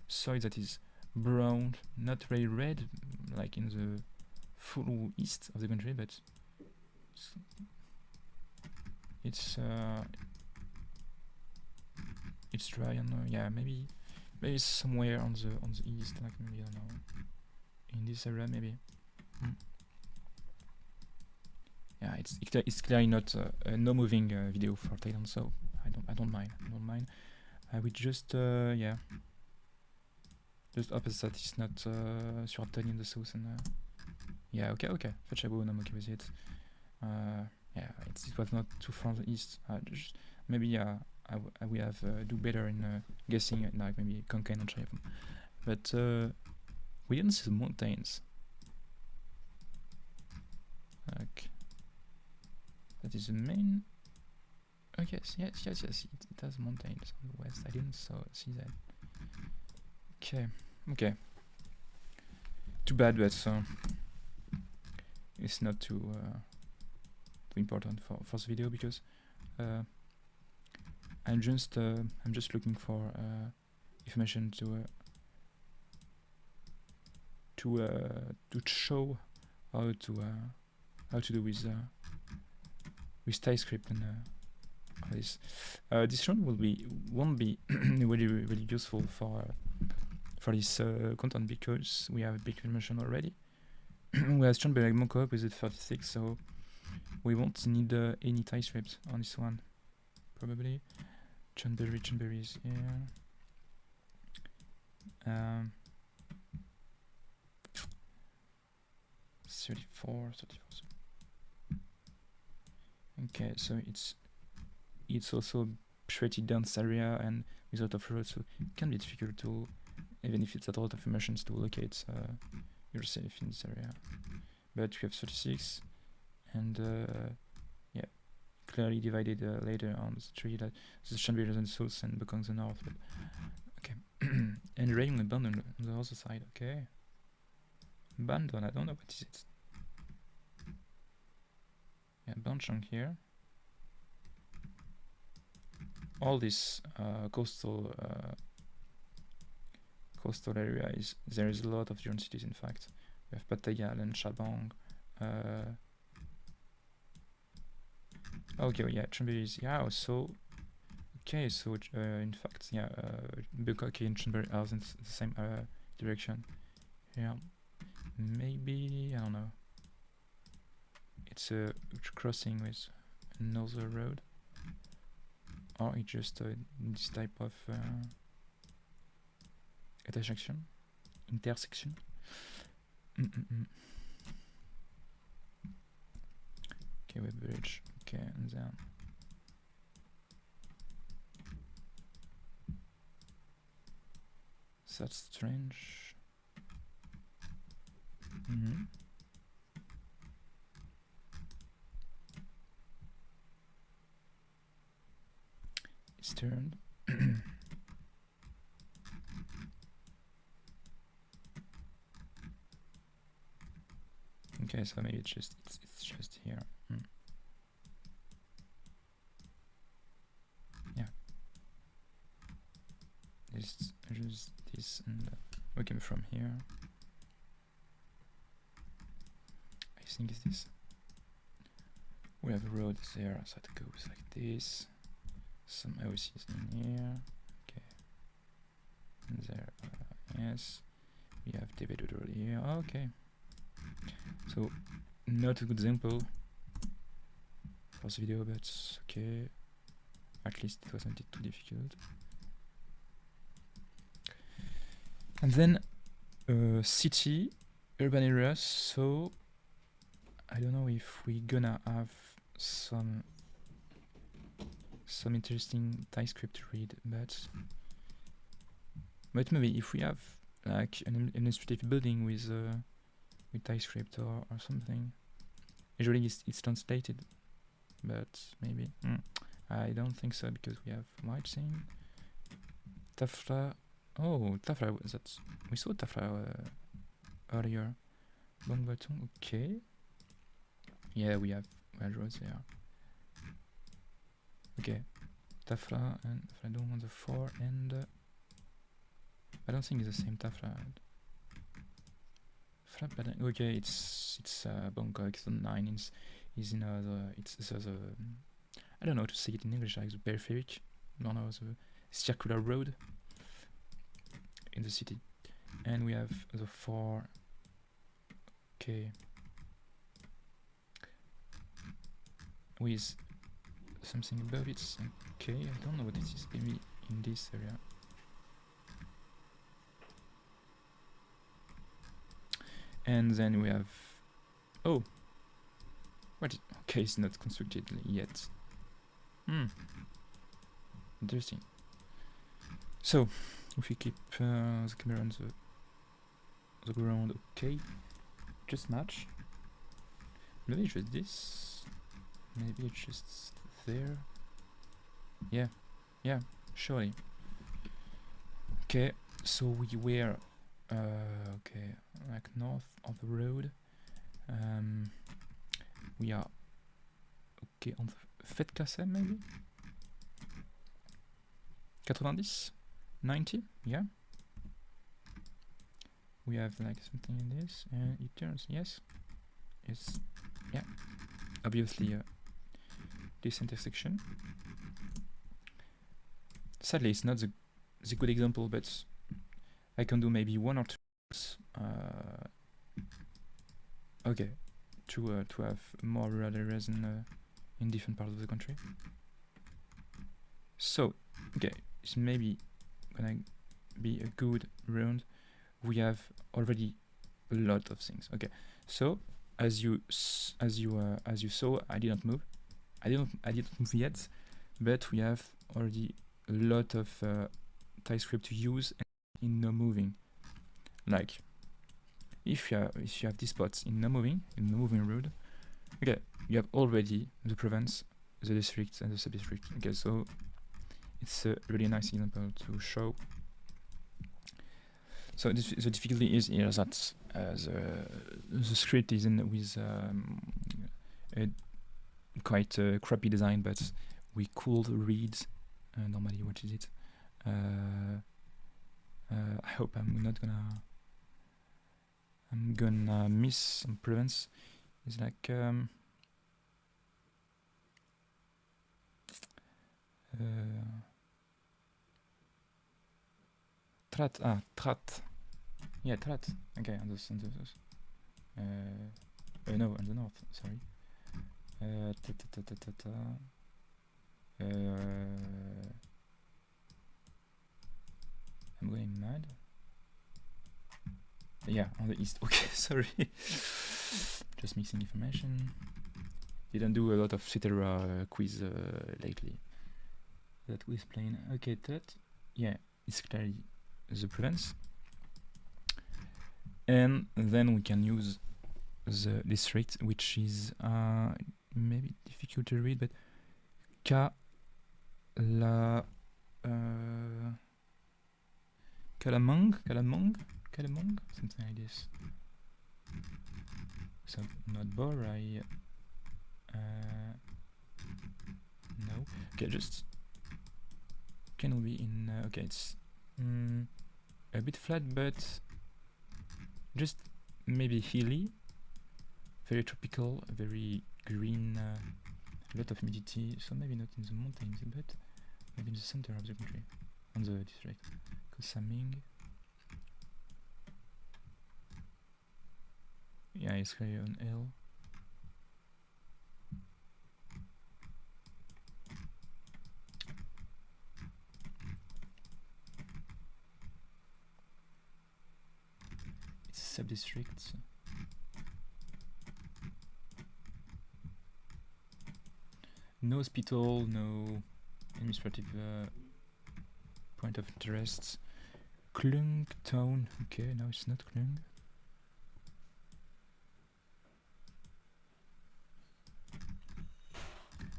soil that is brown, not very red, like in the full east of the country, but it's dry, and yeah, maybe somewhere on the east, like maybe, I don't know, in this area maybe. Yeah, it's clearly not a no moving video for Thailand, so I don't mind. I would just yeah, just hope that it's not sur Tony in the south, and yeah, okay, fetchable, and I'm okay with it. Yeah, it was not too far on the east. Just maybe I will have do better in guessing, like maybe Konkan and Chayapam. But we didn't see the mountains. Like, that is the main. Oh yes, it has mountains on the west. I didn't see that. Okay. Too bad, but it's not too important for the video, because I'm just looking for information to show how to do with TypeScript and this. This run won't be really useful for this content because we have a big information already. We have Strawberry mockup with it 36, so we won't need any TypeScript on this one, probably. Chunberries, yeah. 34. Okay, so it's also pretty dense area and with a lot of roads, so it can be difficult to, even if it's a lot of informations, to locate yourself in this area. But we have 36, and yeah, clearly divided later on the tree that the Chambers and south and becomes the north. But okay, and rain abandoned on the other side. Okay, abandon. I don't know what is it. Yeah, Banchang here. All this coastal area there is a lot of different cities. In fact, we have Pattaya and Chabang. Okay, yeah, Chonburi. Yeah, so okay, so in fact, yeah, Bukake and Chonburi are in the same direction. Yeah, maybe I don't know. It's a crossing with another road, or it's just this type of intersection. Okay, we have bridge. Okay, and then that's strange. It's turned. Okay, so maybe it's just here. Yeah. Just this, and we came from here. I think it's this. We have a road there, so it goes like this. Some houses in here. Okay. And there, yes. We have David over here. Okay. So, not a good example for this video, but okay. At least it wasn't too difficult. And then city, urban areas. So I don't know if we're gonna have some interesting TypeScript read, but maybe if we have like an administrative building with TypeScript or something. Usually it's translated, but maybe I don't think so because we have white thing. Tafra. Oh, Tafra. That's we saw Tafra earlier. Bangbatung. Okay. Yeah, we have roads there. Okay. Tafra and Fradong on the 4 and I don't think it's the same Tafra. Okay, it's Bangkok. The 9 is in it's the I don't know how to say it in English, like the peripheric, no, the circular road in the city, and we have the 4. Okay, with something above it. Okay, I don't know what it is. Maybe in this area. And then we have, oh, what? Okay, it's not constructed yet. Interesting. So, if we keep the camera on the ground, okay, just match. Maybe it's just this. Maybe it's just there. Yeah, surely. Okay, so we were okay, like north of the road. We are okay on the Fête Cassem maybe 90. 90, yeah. We have like something in this, and it turns, yes. It's, yeah, obviously this intersection. Sadly, it's not the good example, but I can do maybe one or two. Okay, to have more rural areas in different parts of the country. So, okay, it's maybe gonna be a good round. We have already a lot of things. Okay, so as you saw, I didn't move. I didn't move yet, but we have already a lot of TypeScript to use in no moving. Like if you have these spots in no moving road, okay, you have already the province, the district, and the sub-district. Okay, so it's a really nice example to show. So the difficulty is here that the script is in with a quite crappy design, but we could read normally. What is it? I hope I'm gonna miss some province. It's like Trat. Yeah, Trat. Okay, on the no, on the north. Sorry. I'm going mad. Yeah, on the east. Okay, sorry. Just mixing information. Didn't do a lot of Cetera quiz lately. That was plain. Okay, that. Yeah, it's clearly the province. And then we can use the district, which is maybe difficult to read, but Kalamang, something like this. So not Borai. No. Okay, just can we in? Okay, it's a bit flat, but just maybe hilly, very tropical, very green, a lot of humidity. So maybe not in the mountains, but maybe in the center of the country, on the district. Kosaming. Yeah, it's clearly on hill. It's a sub-district. No hospital, no administrative point of interest. Klung town. Okay, no, it's not Klung.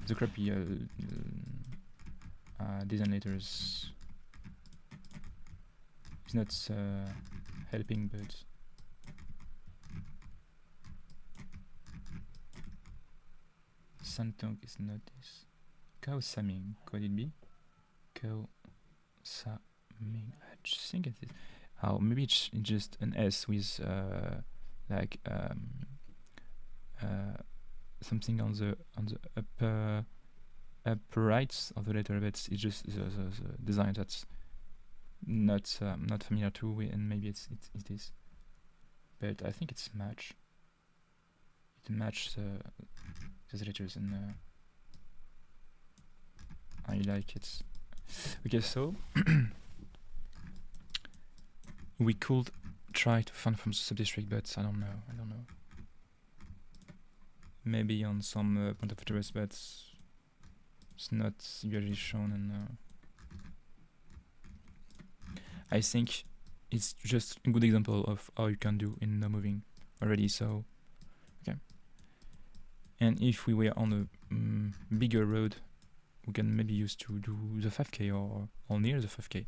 The crappy design letters is not helping, but Santong is not this. Khao Saming, could it be? Khao Saming. I just think it is. Oh, maybe it's just an S with like something on the upper right of the letter, but it's just the design that's not familiar to, and maybe it's this. But I think it's match. It matches the letters, and I like it. Okay, so we could try to find from the sub-district, but I don't know. Maybe on some point of interest, but it's not usually shown, and I think it's just a good example of how you can do in no moving already. So, okay. And if we were on a bigger road, we can maybe use to do the 5K or near the 5K.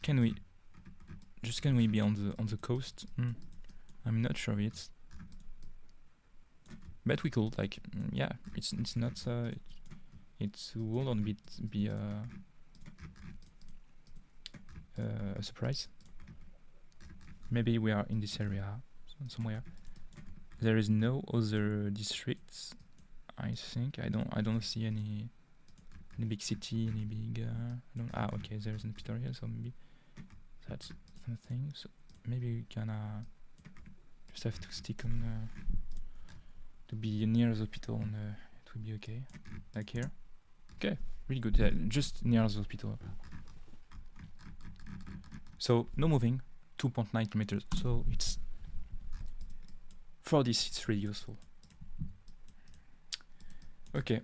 Can we be on the coast? I'm not sure it's, but we could, like, yeah, it's not it won't be a surprise. Maybe we are in this area somewhere. There is no other districts. I think I don't see any big city, any big. Okay, there's an hospital, so maybe that's something. So maybe we can just have to stick on to be near the hospital, and it will be okay. Like here. Okay, really good. Yeah, just near the hospital. So no moving, 2.9 kilometers. So it's for this it's really useful. Okay,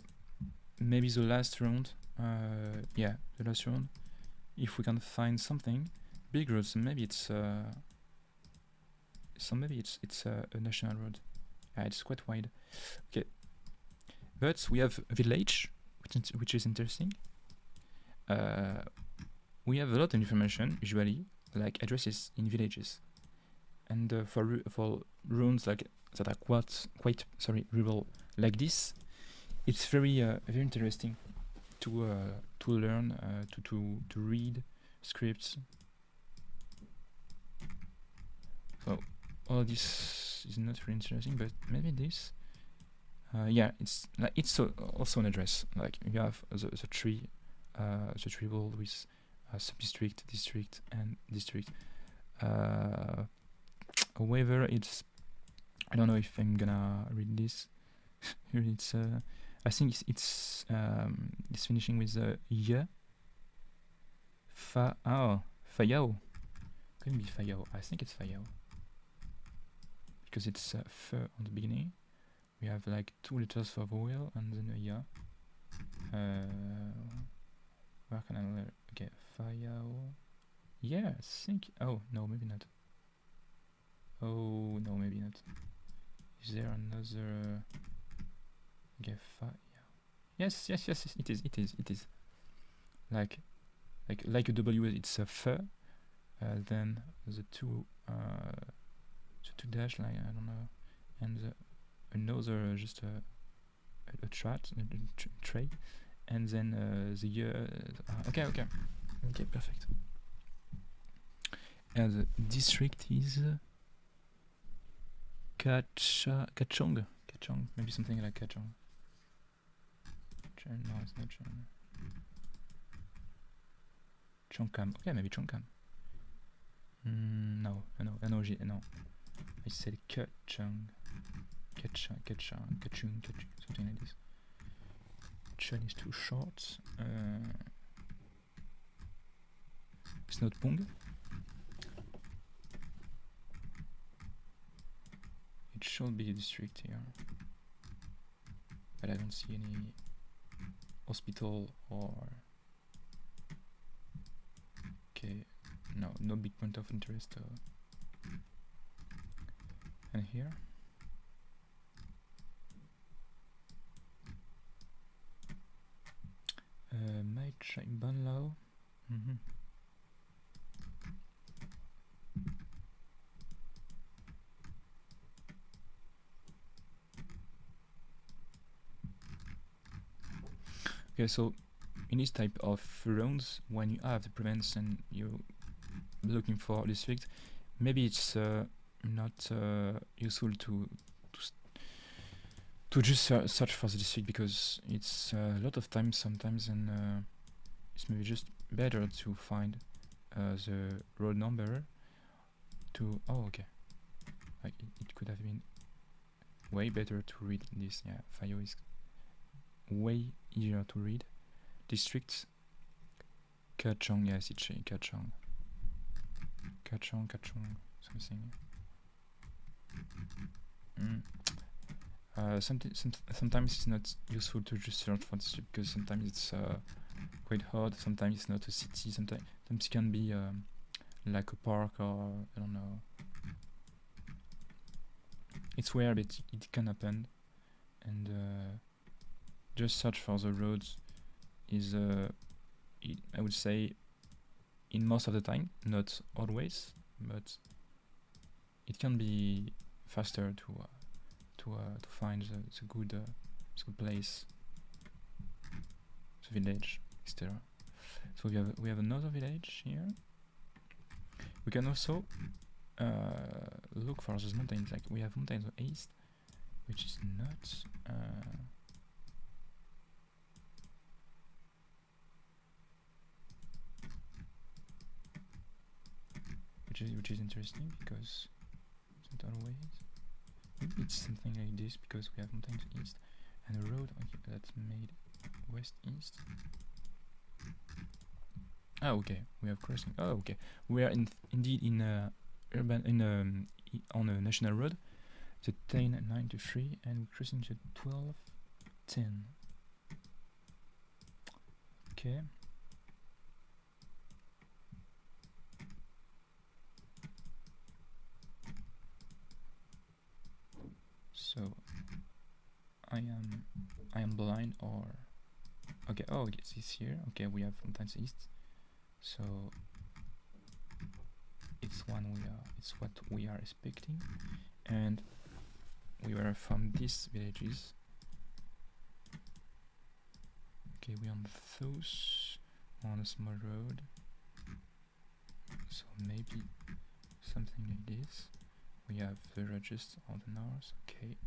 maybe the last round. Yeah, the last round. If we can find something big roads, maybe it's maybe it's a national road. Yeah, it's quite wide. Okay, but we have a village, which is interesting. We have a lot of information usually, like addresses in villages, and for roads like that are quite rural like this, it's very interesting to learn to read scripts. So all this is not really interesting, but maybe this. Yeah, it's like it's also an address. Like you have the tree wall with sub-district, district, and district. However, it's I don't know if I'm gonna read this. Here it's I think it's finishing with y. Fayao. Couldn't be Fayao. I think it's Fayao because it's f on the beginning. We have like 2 letters for vowel and then a ya. Where can I learn? Okay, Fayao. Yeah, I think. Oh no, maybe not. Oh no, maybe not. Is there another? Okay, Fayao. Yes, it is. Like a W, it's a f. Then the two dash, like I don't know, and another just a tray, and then the year. Okay, perfect. And the district is Kachong, maybe something like Kachong. No, it's not Chongkam. Okay, maybe Chongkam. No. I said Kachung, something like this. Chun is too short. It's not Pung. It should be a district here, but I don't see any hospital or. Okay, no big point of interest. And here. Mai Chai Ban Lao. Okay, so in this type of rounds, when you have the province and you're looking for a district, maybe it's not useful to just search for the district because it's a lot of time sometimes, and it's maybe just better to find the road number to. Oh, okay. Like it could have been way better to read this. Yeah, Fayo is way easier to read. Districts. Kachong, yes, it's Kachong. Kachong, something. Sometimes it's not useful to just search for district because sometimes it's quite hard. Sometimes it's not a city. Sometimes it can be like a park or I don't know. It's weird, but it can happen. And just search for the roads is I would say in most of the time, not always, but it can be faster to find the good place. the village, etc. So we have another village here. We can also look for those mountains. Like we have mountains east, which is not. Which is interesting because it's not always. Maybe it's something like this because we have mountains east and a road that's made west east. Oh, okay. We have crossing. Oh, okay. We are indeed in urban on a national road, the 1093, and we're crossing the 1210. Okay. So I am blind or okay. Oh, it's here. Okay, we have mountains east. So it's what we are expecting, and we were from these villages. Okay, we on those on a small road. So maybe something like this. We have the register on the north. Okay,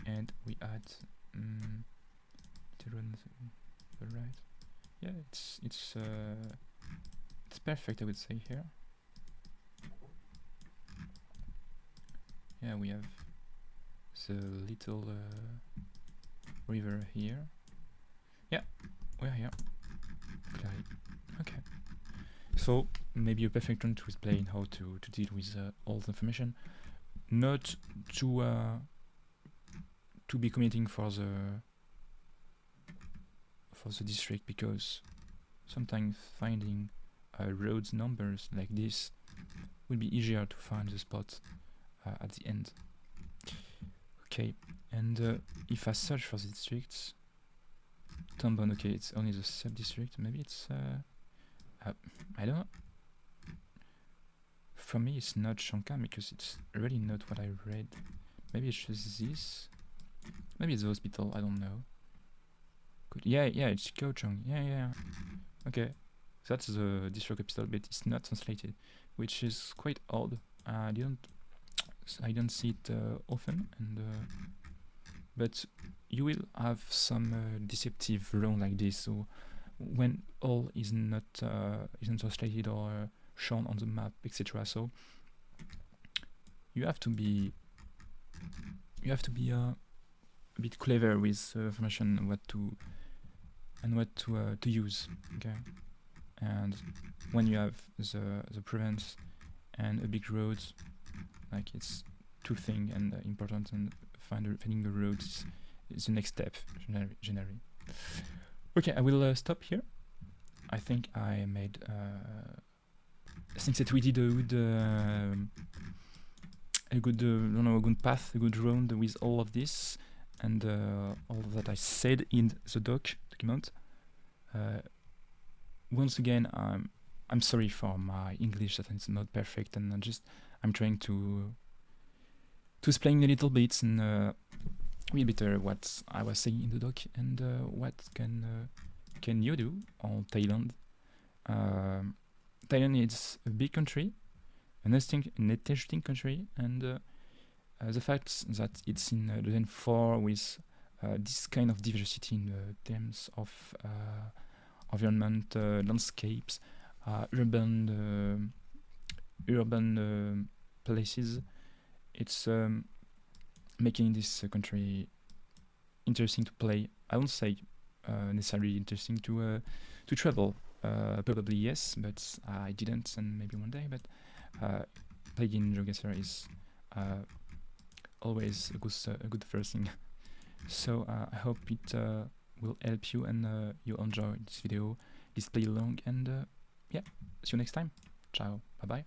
and we add the road on the right. Yeah, it's perfect, I would say here. Yeah, we have the little river here. Yeah, we're here. Clearly. Okay. So maybe a perfect one to explain how to deal with all the information, not to be committing for the district, because sometimes finding roads numbers like this will be easier to find the spot at the end. Okay, and if I search for the districts, Tambon, okay, it's only the sub-district. Maybe it's I don't know. For me, it's not Shankam because it's really not what I read. Maybe it's just this. Maybe it's the hospital. I don't know. Good. Yeah, it's Kochang. Yeah. Okay, so that's the district hospital, but it's not translated, which is quite odd. I don't see it often, and but you will have some deceptive wrong like this. So when all isn't translated or shown on the map, etc. So you have to be a bit clever with information and what to use. Okay, and when you have the province and a big road, like it's two things and important, and finding a road is the next step generally. Okay, I will stop here. I think I made. I think that we did a good path, a good round with all of this, and all that I said in the document. Once again, I'm sorry for my English that it's not perfect, and I'm trying to explain a little bit and read better what I was saying in the doc, and what can you do on Thailand. Thailand is a big country, an interesting country, and the fact that it's in the Zone 4 with this kind of diversity in terms of environment, landscapes, urban places, it's making this country interesting to play. I won't say necessarily interesting to travel. Probably yes, but I didn't, and maybe one day. But playing GeoGuessr is always a good first thing. So I hope it will help you, and you enjoy this video, this play along, and yeah, see you next time. Ciao, bye bye.